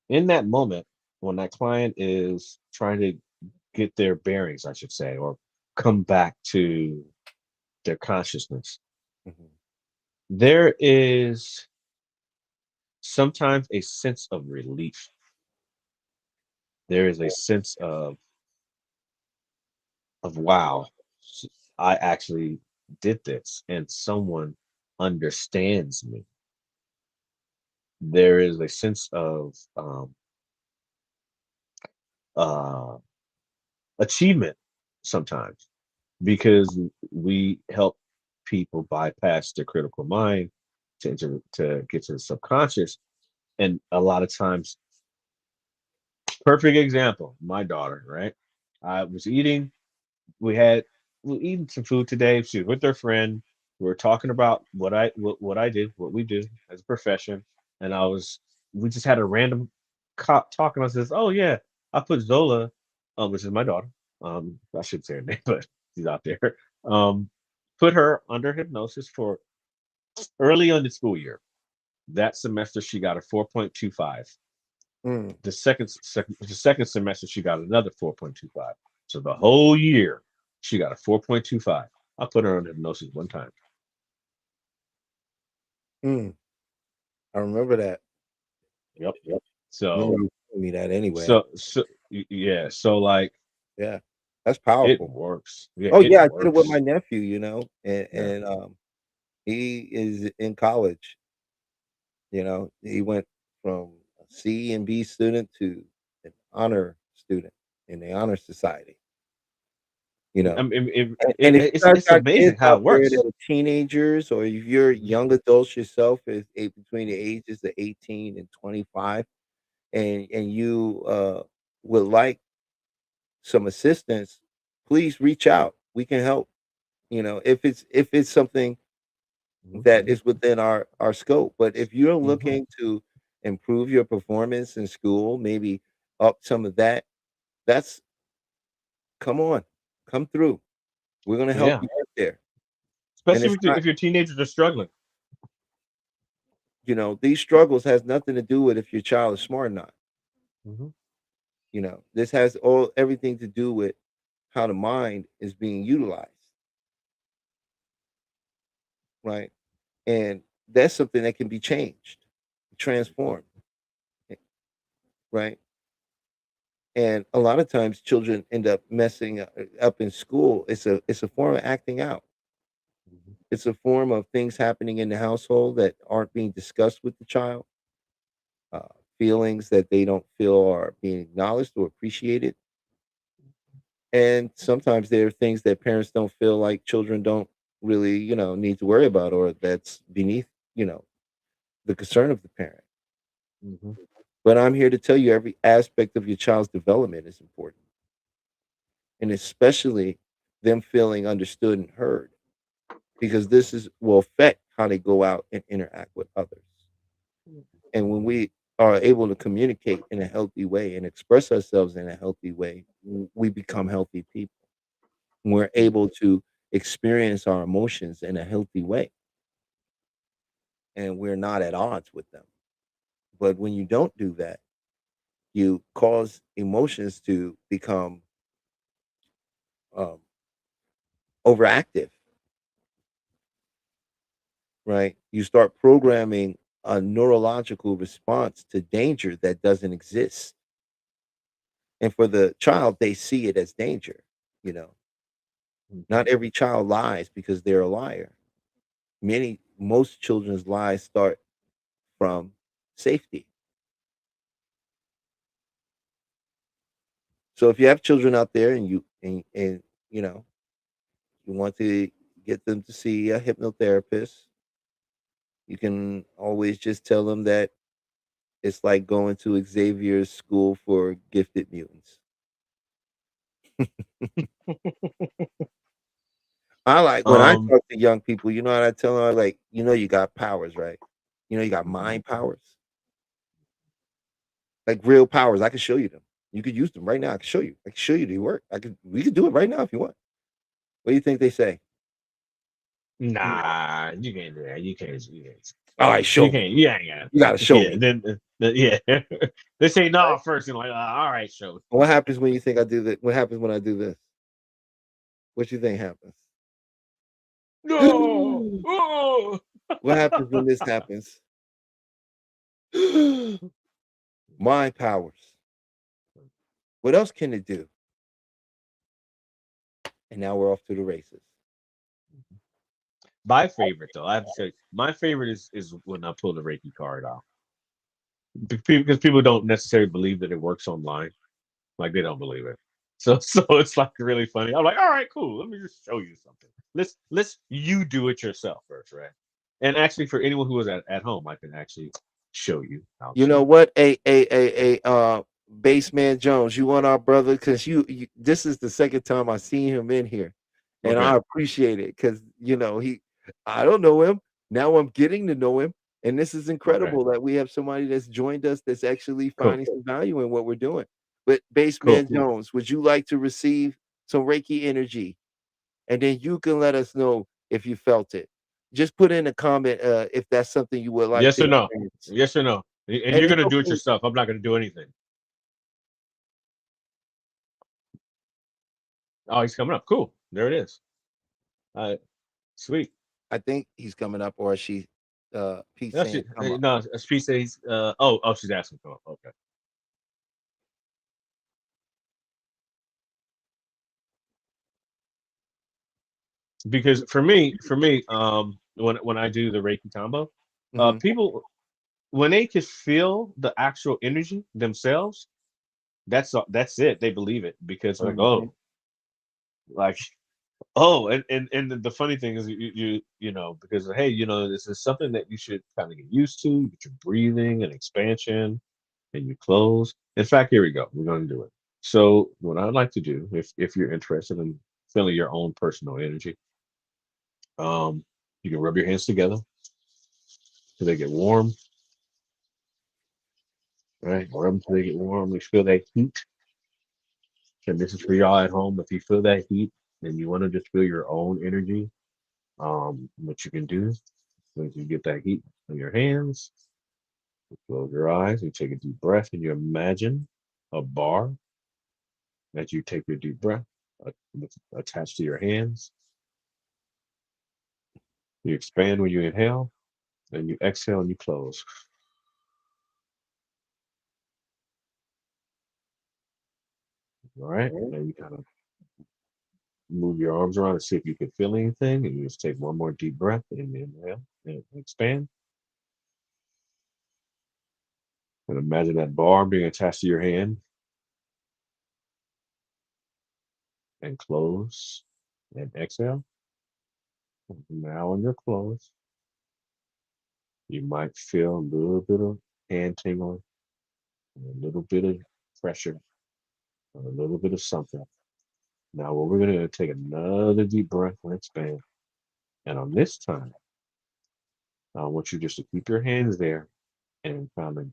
In that moment, when that client is trying to get their bearings, I should say, or come back to their consciousness, there is sometimes a sense of relief. There is a sense of wow, I actually did this and someone understands me. There is a sense of uh, achievement sometimes because we help people bypass the critical mind to get to the subconscious. And a lot of times, perfect example, my daughter, right? I was eating, we had, we were eating some food today. She was with her friend. We were talking about what I did, what we do as a profession. And we just had a random cop talking. I says, oh, yeah, I put Zola, which is my daughter. I should say her name, but she's out there. Um, put her under hypnosis for early on the school year. That semester, she got a 4.25. Mm, The second semester, she got another 4.25. So the whole year, she got a 4.25. I put her on hypnosis one time. mm. I remember that. Yep. You So remember telling me that anyway. yeah. So like Yeah, that's it powerful. works. Yeah, Oh it yeah, I did it with my works. nephew. And Yeah. he is in college. He went from a C and B student to an honor student in the honor society. You I know, mean, and if you guys it's got kids amazing how out it there that works. are teenagers, or if you're Mhm. young adults yourself, between the ages of 18 and 25, and you would like some assistance, please reach out. We can help. If it's something Mhm. that is within our scope. But if you're Mhm. looking to improve your performance in school, maybe up some of that, that's come on, come through. We're gonna help Yeah, you get there. And especially it's not, if your teenagers are struggling. these struggles has nothing to do with if your child is smart or not. Mhm. This has everything to do with how the mind is being utilized, right? And that's something that can be changed, transformed, eh, right? And a lot of times children end up messing up in school. It's a form of acting out. Mhm. It's a form of things happening in the household that aren't being discussed with the child, uh, feelings that they don't feel are being acknowledged or appreciated. And sometimes there are things that parents don't feel like children don't really, need to worry about, or that's beneath, the concern of the parent. Mhm. But I'm here to tell you every aspect of your child's development is important, and especially them feeling understood and heard, because will affect how they go out and interact with others. And when we are able to communicate in a healthy way and express ourselves in a healthy way, we become healthy people. We're able to experience our emotions in a healthy way, and we're not at odds with them. But when you don't do that, you cause emotions to become um, overactive, right? You start programming a neurological response to danger that doesn't exist. And for the child, they see it as danger. You know, Mhm. not every child lies because they're a liar. Most children's lies start from safety. So if you have children out there and you know you want to get them to see a hypnotherapist, you can always just tell them that it's like going to Xavier's school for gifted mutants. I like when I Um. talk to young people, you know what I tell them? I like, you got powers, right? You got Mhm. mind powers, like real powers. I can show you them. You could use them right now. I can show you. I can show you they work. We could do it right now if you want. What do you think they say? Nah, you can't do that. You can't. All right, You show me. can't. You ain't got. You got to show Yeah. me. Yeah. They say Right? no first, and like, all right, show. What happens when you think I do that? What happens when I do this? What you think happens? No. Oh. What happens when this happens? Mind powers. What else can it do? And now we're off to the races. My favorite, though, I have to say, my favorite is when I pull the Reiki card out. Because people don't necessarily believe that it works online. Like, they don't believe it. So it's like really funny. I'm like, all right, cool. Let me just show you something. Let's you do it yourself first, right? And actually, for anyone who is at home, I can actually show you how You to. know what? Baseman Jones, you want our brother? Because you this is the second time I seen him in here. And Okay, I appreciate it because I don't know him. Now I'm getting to know him. And this is okay, incredible that we have somebody that's joined us that's actually cool, finding some value in what we're doing. But cool. Baseman Jones, would you like to receive some Reiki energy? And then you can let us know if you felt it. Just put in a comment if that's something you would like Yes to or no? experience. Yes or no? And And you're it's gonna do it okay. yourself. I'm not gonna do anything. Oh, he's coming up. Cool. There it is. All right, sweet. I think he's coming up, or she, Pete No, she, saying come up. no, she says, oh, she's asking to come up. Okay. Because for me, when I do the Reiki combo, Mhm. people when they can feel the actual energy themselves, that's it. They believe it because like, Mhm. oh, like, oh, and the funny thing is because hey, this is something that you should kind of get used to. Get your breathing and expansion, and you close. In fact, here we go. We're going to do it. So what I'd like to do, if you're interested in feeling your own personal energy, um, you can rub your hands together till they get warm. Right, rub them till they get warm. You feel that heat. And this is for y'all at home. If you feel that heat and you want to just feel your own energy, what you can do is you get that heat on your hands, you close your eyes, you take a deep breath, and you imagine a bar that you take your deep breath uh, attached to your hands. You expand when you inhale, and you exhale and you close. All right, and you kind of move your arms around and see if you can feel anything, and you just take one more deep breath and inhale and expand. And imagine that bar being attached to your hand and close and exhale. Now when you're closed, you might feel a little bit of hand tingling, a little bit of pressure, a little bit of something. Now what we're gonna do is take another deep breath and expand. And on this time, I want you just to keep your hands there and kind of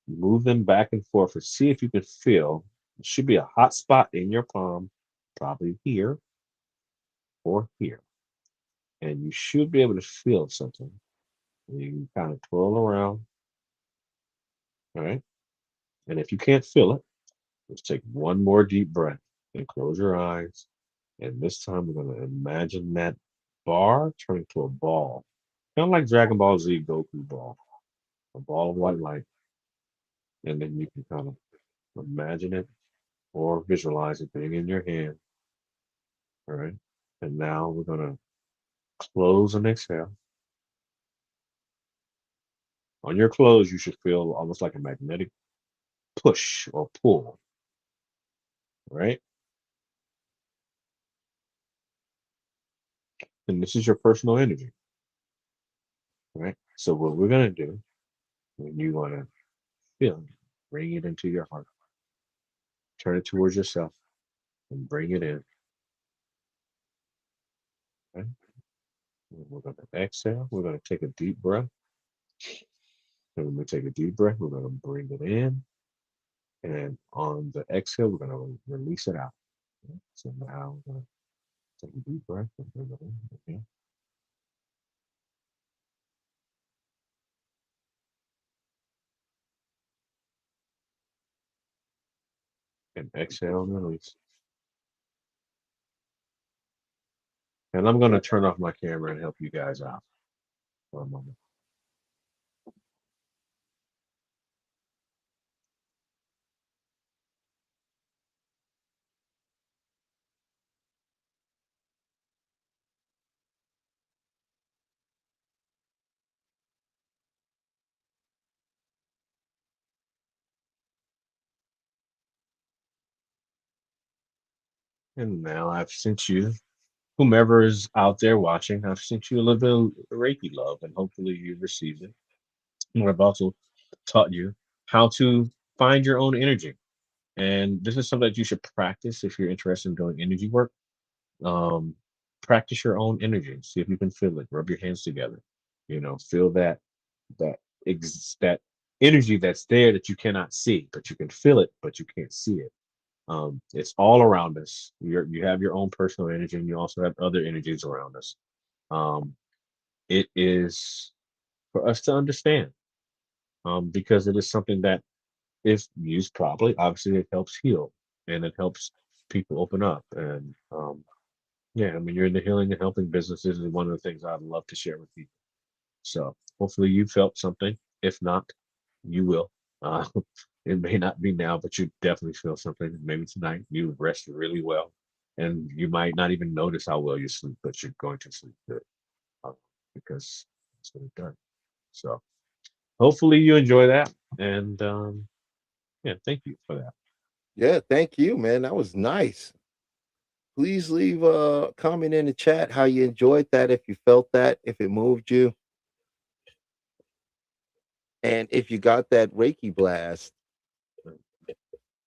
move them back and forth and see if you can feel. It should be a hot spot in your palm, probably here or here. And you should be able to feel something. You can kind of twirl around, all right? And if you can't feel it, just take one more deep breath and close your eyes. And this time we're going to imagine that bar turning to a ball, kind of like Dragon Ball Z Goku ball, a ball of white light. And then you can kind of imagine it or visualize it being in your hand. All right. And now we're going to close and exhale. On your close, you should feel almost like a magnetic push or pull, right? And this is your personal energy, right? So what we're going to do when you want to feel it, bring it into your heart, turn it towards yourself and bring it in. Okay? And we're going to exhale. We're going to take a deep breath. And when we take a deep breath, we're going to bring it in. And on the exhale, we're going to release it out. Okay? So now we're going to take a deep breath and bring it in. Okay? And exhale and release. And I'm going to turn off my camera and help you guys out for a moment. And now I've sent you, whomever is out there watching, I've sent you a little bit of Reiki love, and hopefully you received it. And I've also taught you how to find your own energy. And this is something that you should practice if you're interested in doing energy work. Um, Practice your own energy. See if you can feel it. Rub your hands together. Feel that that energy that's there that you cannot see, but you can feel it, but you can't see it. It's all around us. You have your own personal energy, and you also have other energies around us. Um, it is for us to understand, because it is something that, if used properly, obviously it helps heal and it helps people open up. And yeah, I mean, you're in the healing and helping businesses is one of the things I'd love to share with people. So hopefully you felt something. If not, you will. Uh, it may not be now, but you definitely feel something. Maybe tonight you rested really well, and you might not even notice how well you sleep, but you're going to sleep good, uh, because it's been done. So hopefully you enjoy that, and yeah, thank you for that. Yeah, thank you, man. That was nice. Please leave a comment in the chat how you enjoyed that, if you felt that, if it moved you, and if you got that Reiki blast.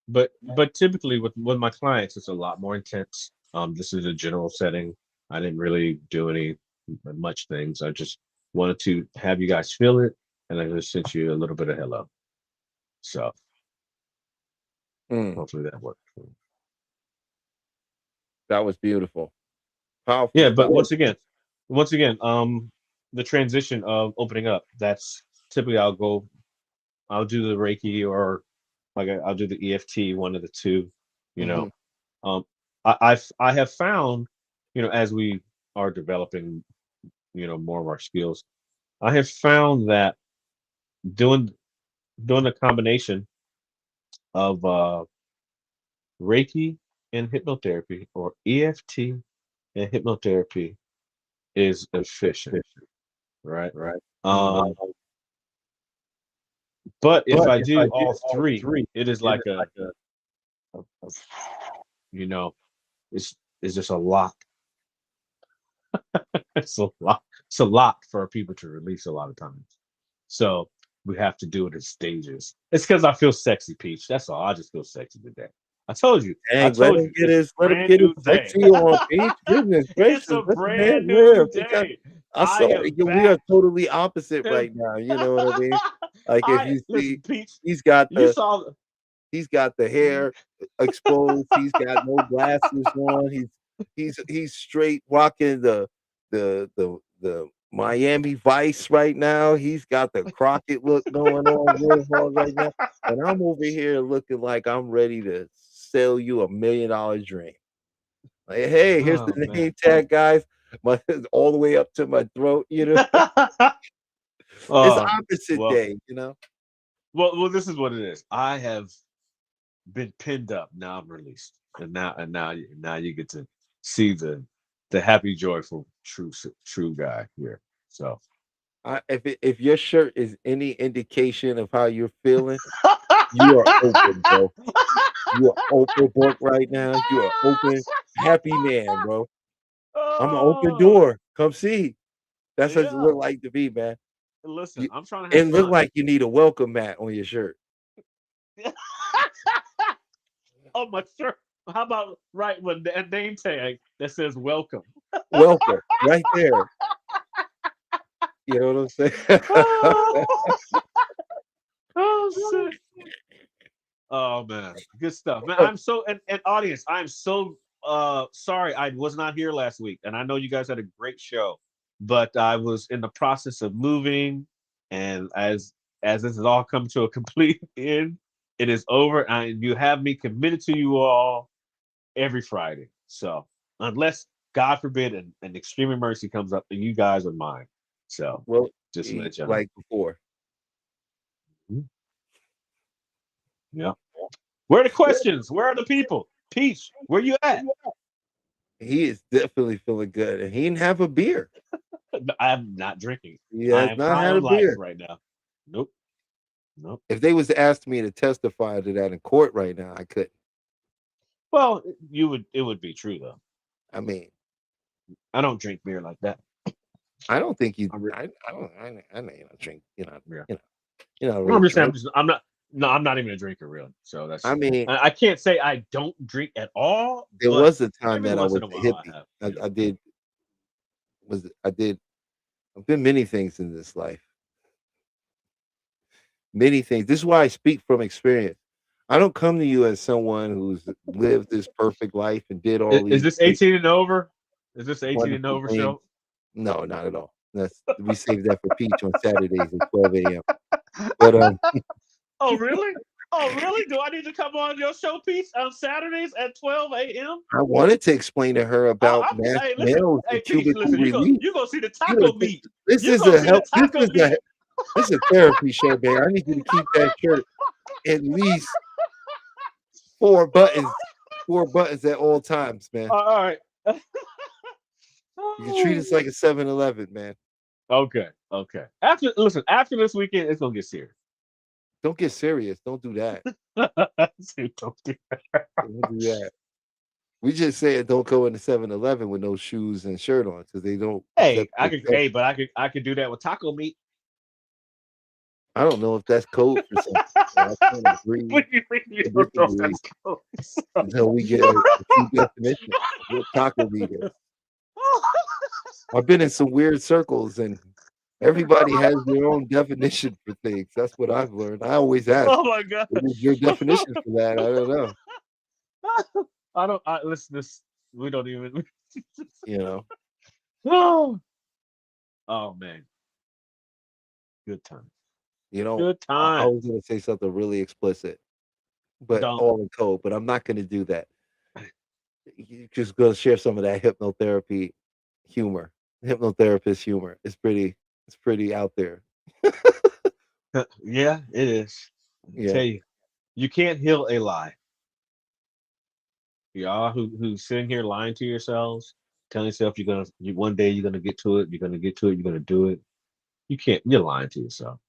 But typically with my clients, it's a lot more intense. This is a general setting. I didn't really do any much things. I just wanted to have you guys feel it, and I just sent you a little bit of hello. So Mm, hopefully that worked. that was beautiful. Powerful Yeah, but stuff. once again, the transition of opening up. That's typically I'll do the Reiki, or like I'll do the EFT, one of the two. You Mhm. know, um, I have found, as we are developing, more of our skills, I have found that doing doing a combination of Reiki and hypnotherapy, or EFT and hypnotherapy, is efficient, right? Right. Um, but if But I if I do do all all three, three, it is it like is like a a you know, it's just a lot. It's a lot. It's a lot for people to release a lot of times. So we have to do it in stages. It's because I feel sexy, Peach. That's all. I just feel sexy today. I told you. I dang, told you. It's a let him brand get his new day. sexy on, Peach. Goodness It's gracious, a let the man brand new live. We got day. I I saw am we are back. totally opposite right now. You know what I mean? Like if I you see, listen, Peach. he's got You the saw. he's got the hair exposed. He's got no glasses on. He's straight rocking the Miami Vice right now. He's got the Crockett look going on real hard right now. And I'm over here looking like I'm ready to sell you $1 million dream. Like, hey, here's Oh the man. name tag, guys. My all the way up to my throat, you know. It's uh, opposite well, day, you know. well. This is what it is. I have been pinned up. Now I'm released, and now you get to see the happy, joyful, true guy here. So If your shirt is any indication of how you're feeling, you are open, bro. You are open book right now. You are open, happy man, bro. I'm an open oh door. Come see. That's what it yeah. look like to be, man. Listen, You, I'm trying to have it look fun. like you need a welcome mat on your shirt. Oh my shirt. How about right with a name tag that says "Welcome"? Welcome, right there. You know what I'm saying? Oh, oh shit. Oh man, good stuff, man. I'm so and audience, I'm so sorry I was not here last week, and I know you guys had a great show, but I was in the process of moving, and as this has all come to a complete end, it is over, and you have me committed to you all every Friday. So unless God forbid an extreme emergency comes up, then you guys are mine. So Well, just to eat let you know. like before. Mhm. Yeah. Where are the questions? Where are the people? Peach, where you at? He is definitely feeling good, and he didn't have a beer. I'm not drinking. He I has am not high had a on life beer. right now. Nope. Nope. If they was to ask me to testify to that in court right now, I couldn't. Well, it would be true though. I mean, I don't drink beer like that. I don't think you. I re- I know you don't drink. yeah. You're not Well, really I'm just saying. drink. I'm not. No, I'm not even a drinker, really. So I mean, I can't say I don't drink at all. there But was a time every that I once was in a a while, hippie. I have. I did. I've been many things in this life. Many things. This is why I speak from experience. I don't come to you as someone who's lived this perfect life and did all Is these this great, 18 and over? Is this 18 and wonderful over things. show? No, not at all. We save that for Peach on Saturdays at 12 a.m. But Oh, really? Oh, really? Do I need to come on your show, Peace, on Saturdays at 12 a.m.? I wanted to explain to her about mass Hey, listen. males Hey, and Peace, cubicle listen. release. You go see the You know, taco meat. this You is go a see the help. taco meat. This is a therapy show, man. I need you to keep that shirt at least 4 buttons at all times, man. All right. You can treat us like a 7-Eleven, man. Okay. After this weekend, it's gonna get serious. Don't get serious. Don't do that. Don't Don't do that. We just said don't go into 7-Eleven with no shoes and shirt on because they don't Hey, accept it. but I could do that with taco meat. I don't know if that's code for something. I can't agree What do you mean you to don't know if disagree that's close? until we get a true definition of what taco meat is. I've been in some weird circles and everybody has their own definition for things. That's what I've learned. I always ask, Oh my god! what is your definition for that? I don't know. I don't. I listen. This we don't even. You know, Oh man, good time. I Good time. was gonna say something really explicit, but Don't. all in code, but I'm not gonna do that. You just gonna share some of that hypnotherapy humor. Hypnotherapist humor. It's pretty out there. Yeah, it is. I Yeah. tell you, you can't heal a lie. Y'all who sitting here lying to yourselves, telling yourself one day you're gonna get to it, you're gonna do it. You're lying to yourself.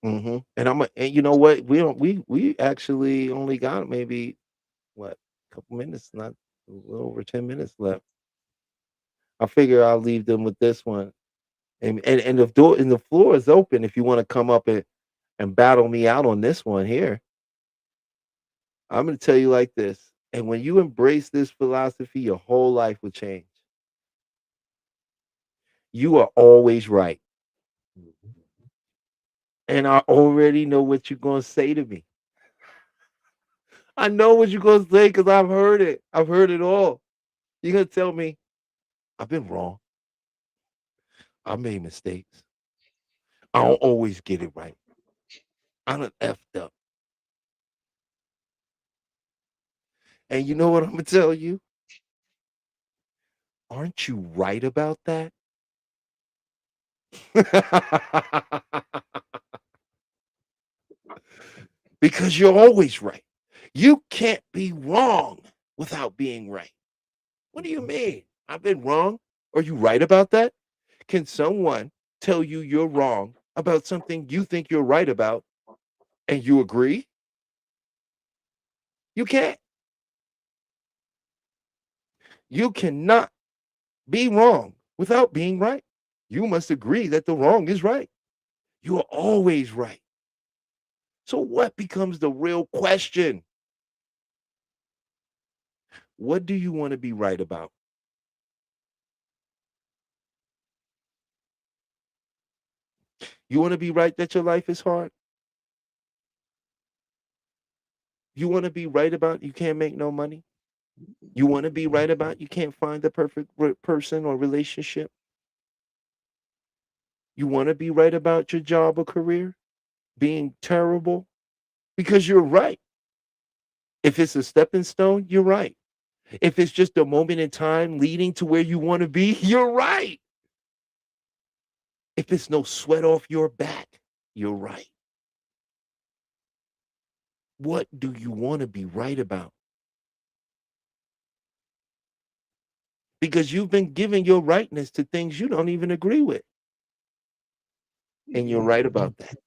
And and you know what? We actually only got maybe what, a couple minutes, not a little over 10 minutes left. I figure I'll leave them with this one. And the floor is open if you want to come up and battle me out on this one here. I'm gonna tell you like this. And when you embrace this philosophy, your whole life will change. You are always right. And I already know what you're gonna say to me. I know what you're gonna say because I've heard it. I've heard it all. You're gonna tell me I've been wrong. I made mistakes. I don't always get it right. I done effed up. And you know what I'm gonna tell you? Aren't you right about that? Because you're always right. You can't be wrong without being right. What do you mean? I've been wrong? Are you right about that? Can someone tell you you're wrong about something you think you're right about and you agree? You can't. You cannot be wrong without being right. You must agree that the wrong is right. You are always right. So, what becomes the real question? What do you want to be right about? You want to be right that your life is hard? You want to be right about you can't make no money? You want to be right about you can't find the perfect person or relationship? You want to be right about your job or career being terrible? Because you're right. If it's a stepping stone, you're right. If it's just a moment in time leading to where you want to be, you're right. If it's no sweat off your back, you're right. What do you want to be right about? Because you've been giving your rightness to things you don't even agree with. And you're right about that.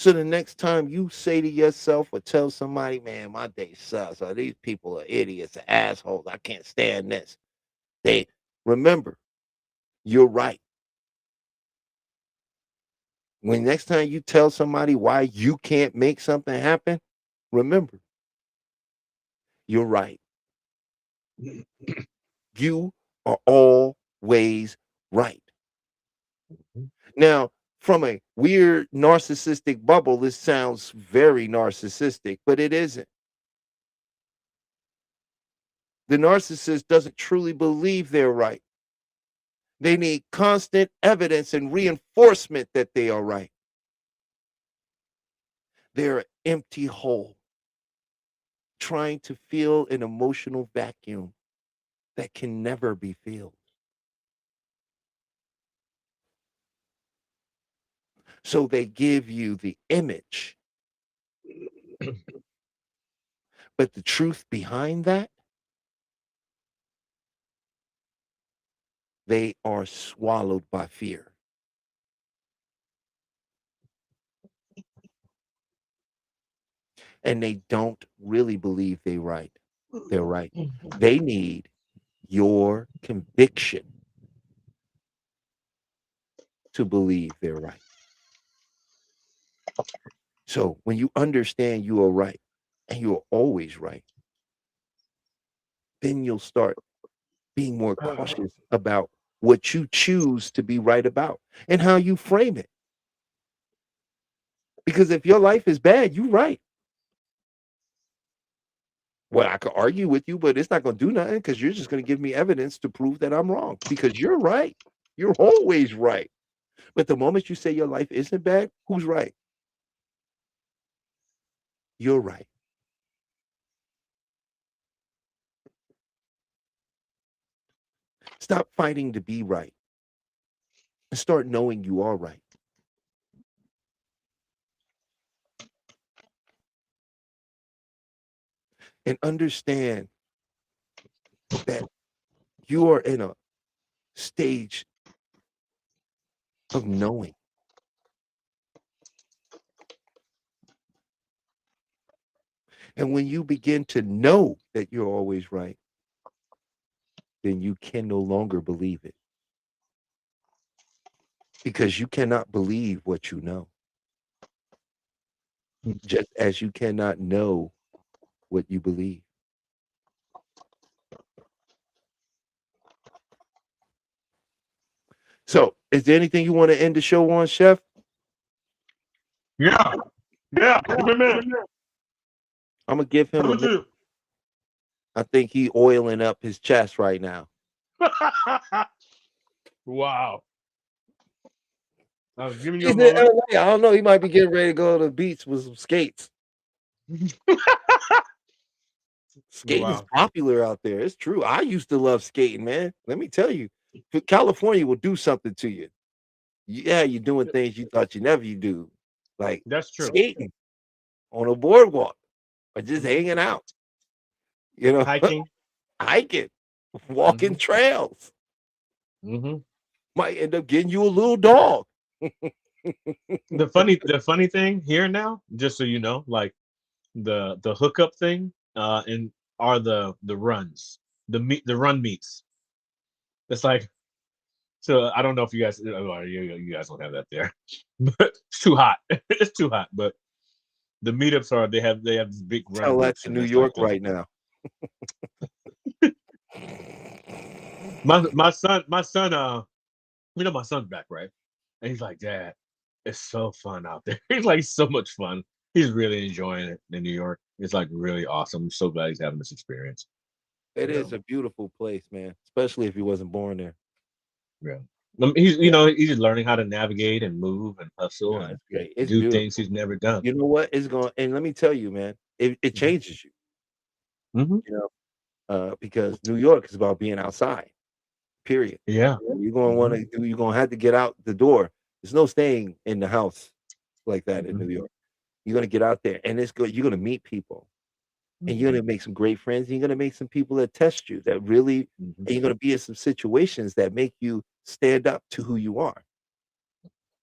So the next time you say to yourself or tell somebody, man, my day sucks, or these people are idiots, assholes, I can't stand this. They remember, you're right. When next time you tell somebody why you can't make something happen, remember, you're right. You are always right. Now, from a weird narcissistic bubble, this sounds very narcissistic, but it isn't. The narcissist doesn't truly believe they're right. They need constant evidence and reinforcement that they are right. They're an empty hole, trying to fill an emotional vacuum that can never be filled. So they give you the image, but the truth behind that, they are swallowed by fear. And they don't really believe they're right. They're right. They need your conviction to believe they're right. So when you understand you are right and you are always right, then you'll start being more cautious about what you choose to be right about and how you frame it. Because if your life is bad, you're right. Well, I could argue with you, but it's not going to do nothing because you're just going to give me evidence to prove that I'm wrong because you're right. You're always right. But the moment you say your life isn't bad, who's right? You're right. Stop fighting to be right and start knowing you are right. And understand that you are in a stage of knowing. And when you begin to know that you're always right, then you can no longer believe it. Because you cannot believe what you know. Just as you cannot know what you believe. So, is there anything you want to end the show on, Chef? Yeah. Yeah. Give me a minute. I'm gonna give him a minute. I think he oiling up his chest right now. Wow. I was giving you He's a in moment. LA. I don't know. He might be getting ready to go to the beach with some skates. Skating is Wow. popular out there. It's true. I used to love skating, man. Let me tell you, California will do something to you. Yeah, you're doing things you thought you never do, like That's true. skating on a boardwalk or just hanging out. You know, Hiking. hiking, walking trails. Mm-hmm. Might end up getting you a little dog. The funny thing here now, just so you know, like the hookup thing, and are the runs, the run meets. It's like, so I don't know if you guys, you guys don't have that there, but it's too hot. It's too hot. But the meetups are they have these big run Tell that groups, to and New it's like York right now. my son my son's back, right? And he's like, Dad, it's so fun out there. He's like, so much fun. He's really enjoying it in New York. It's like really awesome. I'm so glad he's having this experience. It Yeah. is a beautiful place, man. Especially if he wasn't born there. Yeah. He's he's just learning how to navigate and move and hustle No, and it's great. It's do beautiful. things he's never done. You know what? It's going, and let me tell you, man, it changes you. Mm-hmm. You know, because New York is about being outside. Period. Yeah. You're gonna want to do. You're gonna have to get out the door. There's no staying in the house like that in New York. You're gonna get out there, and it's good. You're gonna meet people, and you're gonna make some great friends. And you're gonna make some people that test you, that really, and you're gonna be in some situations that make you stand up to who you are.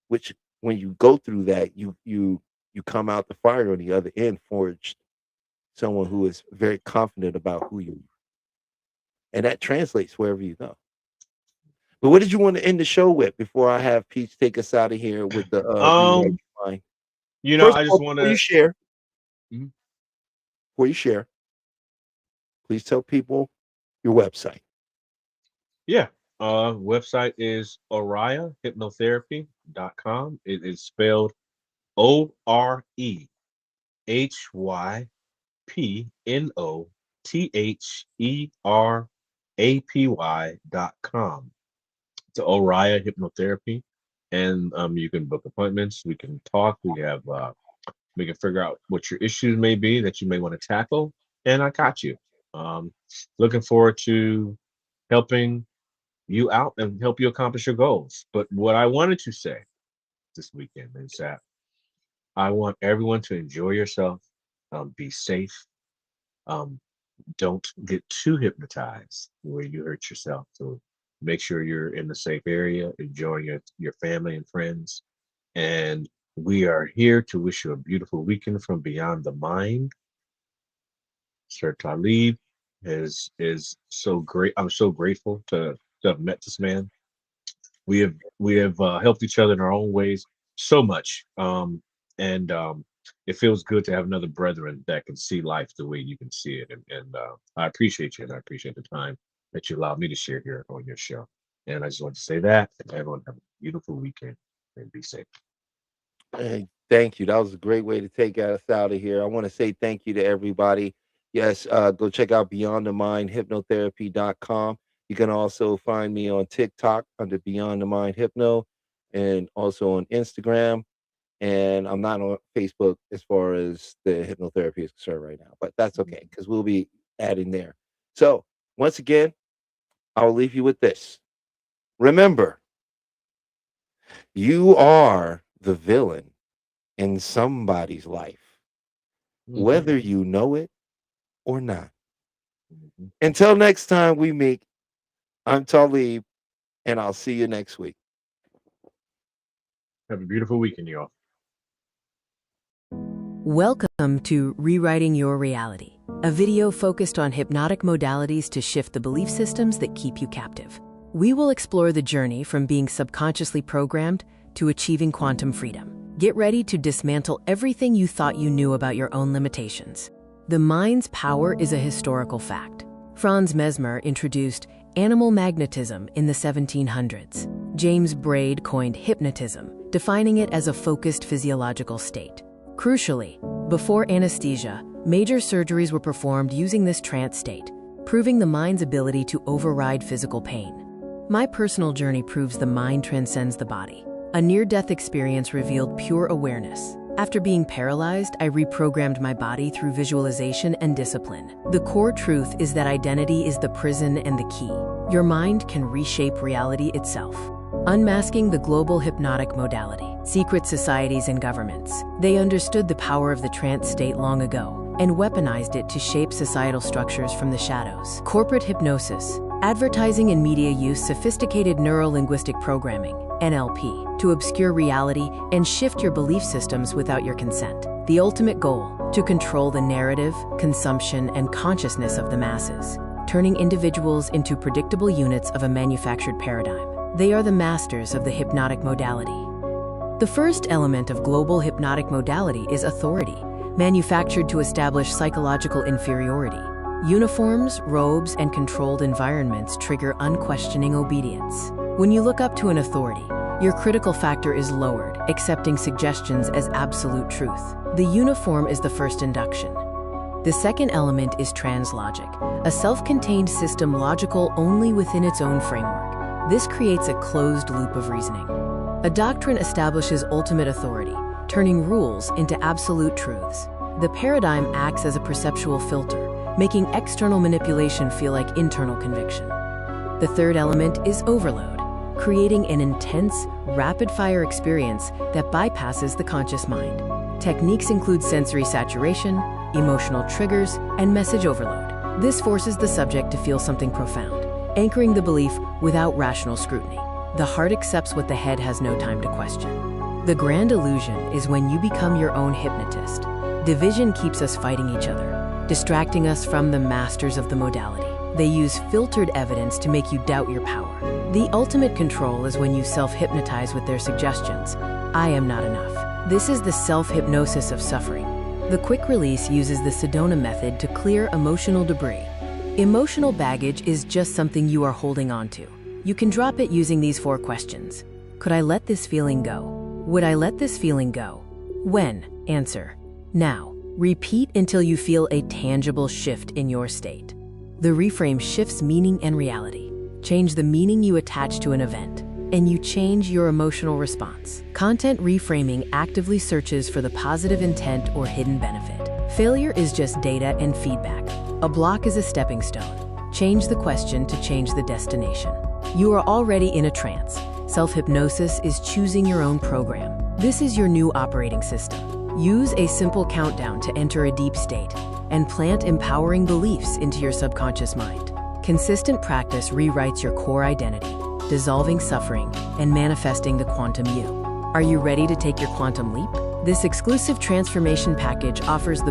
Which, when you go through that, you you come out the fire on the other end forged someone who is very confident about who you are. And that translates wherever you go. But what did you want to end the show with before I have Peach take us out of here with the rewrite Um, your mind? you know, First I of just all, want before you to. share, please tell people your website. Yeah. Website is OrayaHypnotherapy.com. It is spelled OREHYPNOTHERAPY.com. To Oraya Hypnotherapy, and you can book appointments. We can talk. We can figure out what your issues may be that you may want to tackle, and I got you. Um, Looking forward to helping you out and help you accomplish your goals. But what I wanted to say this weekend is that I want everyone to enjoy yourself, be safe, um, don't get too hypnotized where you hurt yourself. So make sure you're in the safe area, enjoying your family and friends. And we are here to wish you a beautiful weekend from Beyond the Mind. Sir Talib is so great. I'm so grateful to have met this man. We have helped each other in our own ways so much, and it feels good to have another brethren that can see life the way you can see it. And I appreciate you, and I appreciate the time that you allowed me to share here on your show. And I just want to say that, and everyone have a beautiful weekend and be safe. Hey, thank you. That was a great way to take us out of here. I want to say thank you to everybody. Yes, go check out Beyond the Mind Hypnotherapy.com. You can also find me on TikTok under Beyond the Mind Hypno and also on Instagram. And I'm not on Facebook as far as the hypnotherapy is concerned right now, but that's okay because we'll be adding there. So, once again, I'll leave you with this. Remember, you are the villain in somebody's life, whether you know it or not. Mhm. Until next time we meet, I'm Talib, and I'll see you next week. Have a beautiful weekend, y'all. Welcome to Rewriting Your Reality, a video focused on hypnotic modalities to shift the belief systems that keep you captive. We will explore the journey from being subconsciously programmed to achieving quantum freedom. Get ready to dismantle everything you thought you knew about your own limitations. The mind's power is a historical fact. Franz Mesmer introduced animal magnetism in the 1700s. James Braid coined hypnotism, defining it as a focused physiological state. Crucially, before anesthesia, major surgeries were performed using this trance state, proving the mind's ability to override physical pain. My personal journey proves the mind transcends the body. A near-death experience revealed pure awareness. After being paralyzed, I reprogrammed my body through visualization and discipline. The core truth is that identity is the prison and the key. Your mind can reshape reality itself. Unmasking the global hypnotic modality. Secret societies and governments. They understood the power of the trance state long ago and weaponized it to shape societal structures from the shadows. Corporate hypnosis. Advertising and media use sophisticated neuro-linguistic programming, NLP, to obscure reality and shift your belief systems without your consent. The ultimate goal, to control the narrative, consumption, and consciousness of the masses, turning individuals into predictable units of a manufactured paradigm. They are the masters of the hypnotic modality. The first element of global hypnotic modality is authority, manufactured to establish psychological inferiority. Uniforms, robes, and controlled environments trigger unquestioning obedience. When you look up to an authority, your critical factor is lowered, accepting suggestions as absolute truth. The uniform is the first induction. The second element is translogic, a self-contained system logical only within its own framework. This creates a closed loop of reasoning. A doctrine establishes ultimate authority, turning rules into absolute truths. The paradigm acts as a perceptual filter, making external manipulation feel like internal conviction. The third element is overload, creating an intense, rapid-fire experience that bypasses the conscious mind. Techniques include sensory saturation, emotional triggers, and message overload. This forces the subject to feel something profound, anchoring the belief without rational scrutiny. The heart accepts what the head has no time to question. The grand illusion is when you become your own hypnotist. Division keeps us fighting each other, distracting us from the masters of the modality. They use filtered evidence to make you doubt your power. The ultimate control is when you self-hypnotize with their suggestions. I am not enough. This is the self-hypnosis of suffering. The quick release uses the Sedona method to clear emotional debris. Emotional baggage is just something you are holding on to. You can drop it using these 4 questions. Could I let this feeling go? Would I let this feeling go? When? Answer: now. Repeat until you feel a tangible shift in your state. The reframe shifts meaning and reality. Change the meaning you attach to an event, and you change your emotional response. Content reframing actively searches for the positive intent or hidden benefit. Failure is just data and feedback. A block is a stepping stone. Change the question to change the destination. You are already in a trance. Self-hypnosis is choosing your own program. This is your new operating system. Use a simple countdown to enter a deep state and plant empowering beliefs into your subconscious mind. Consistent practice rewrites your core identity, dissolving suffering and manifesting the quantum you. Are you ready to take your quantum leap? This exclusive transformation package offers the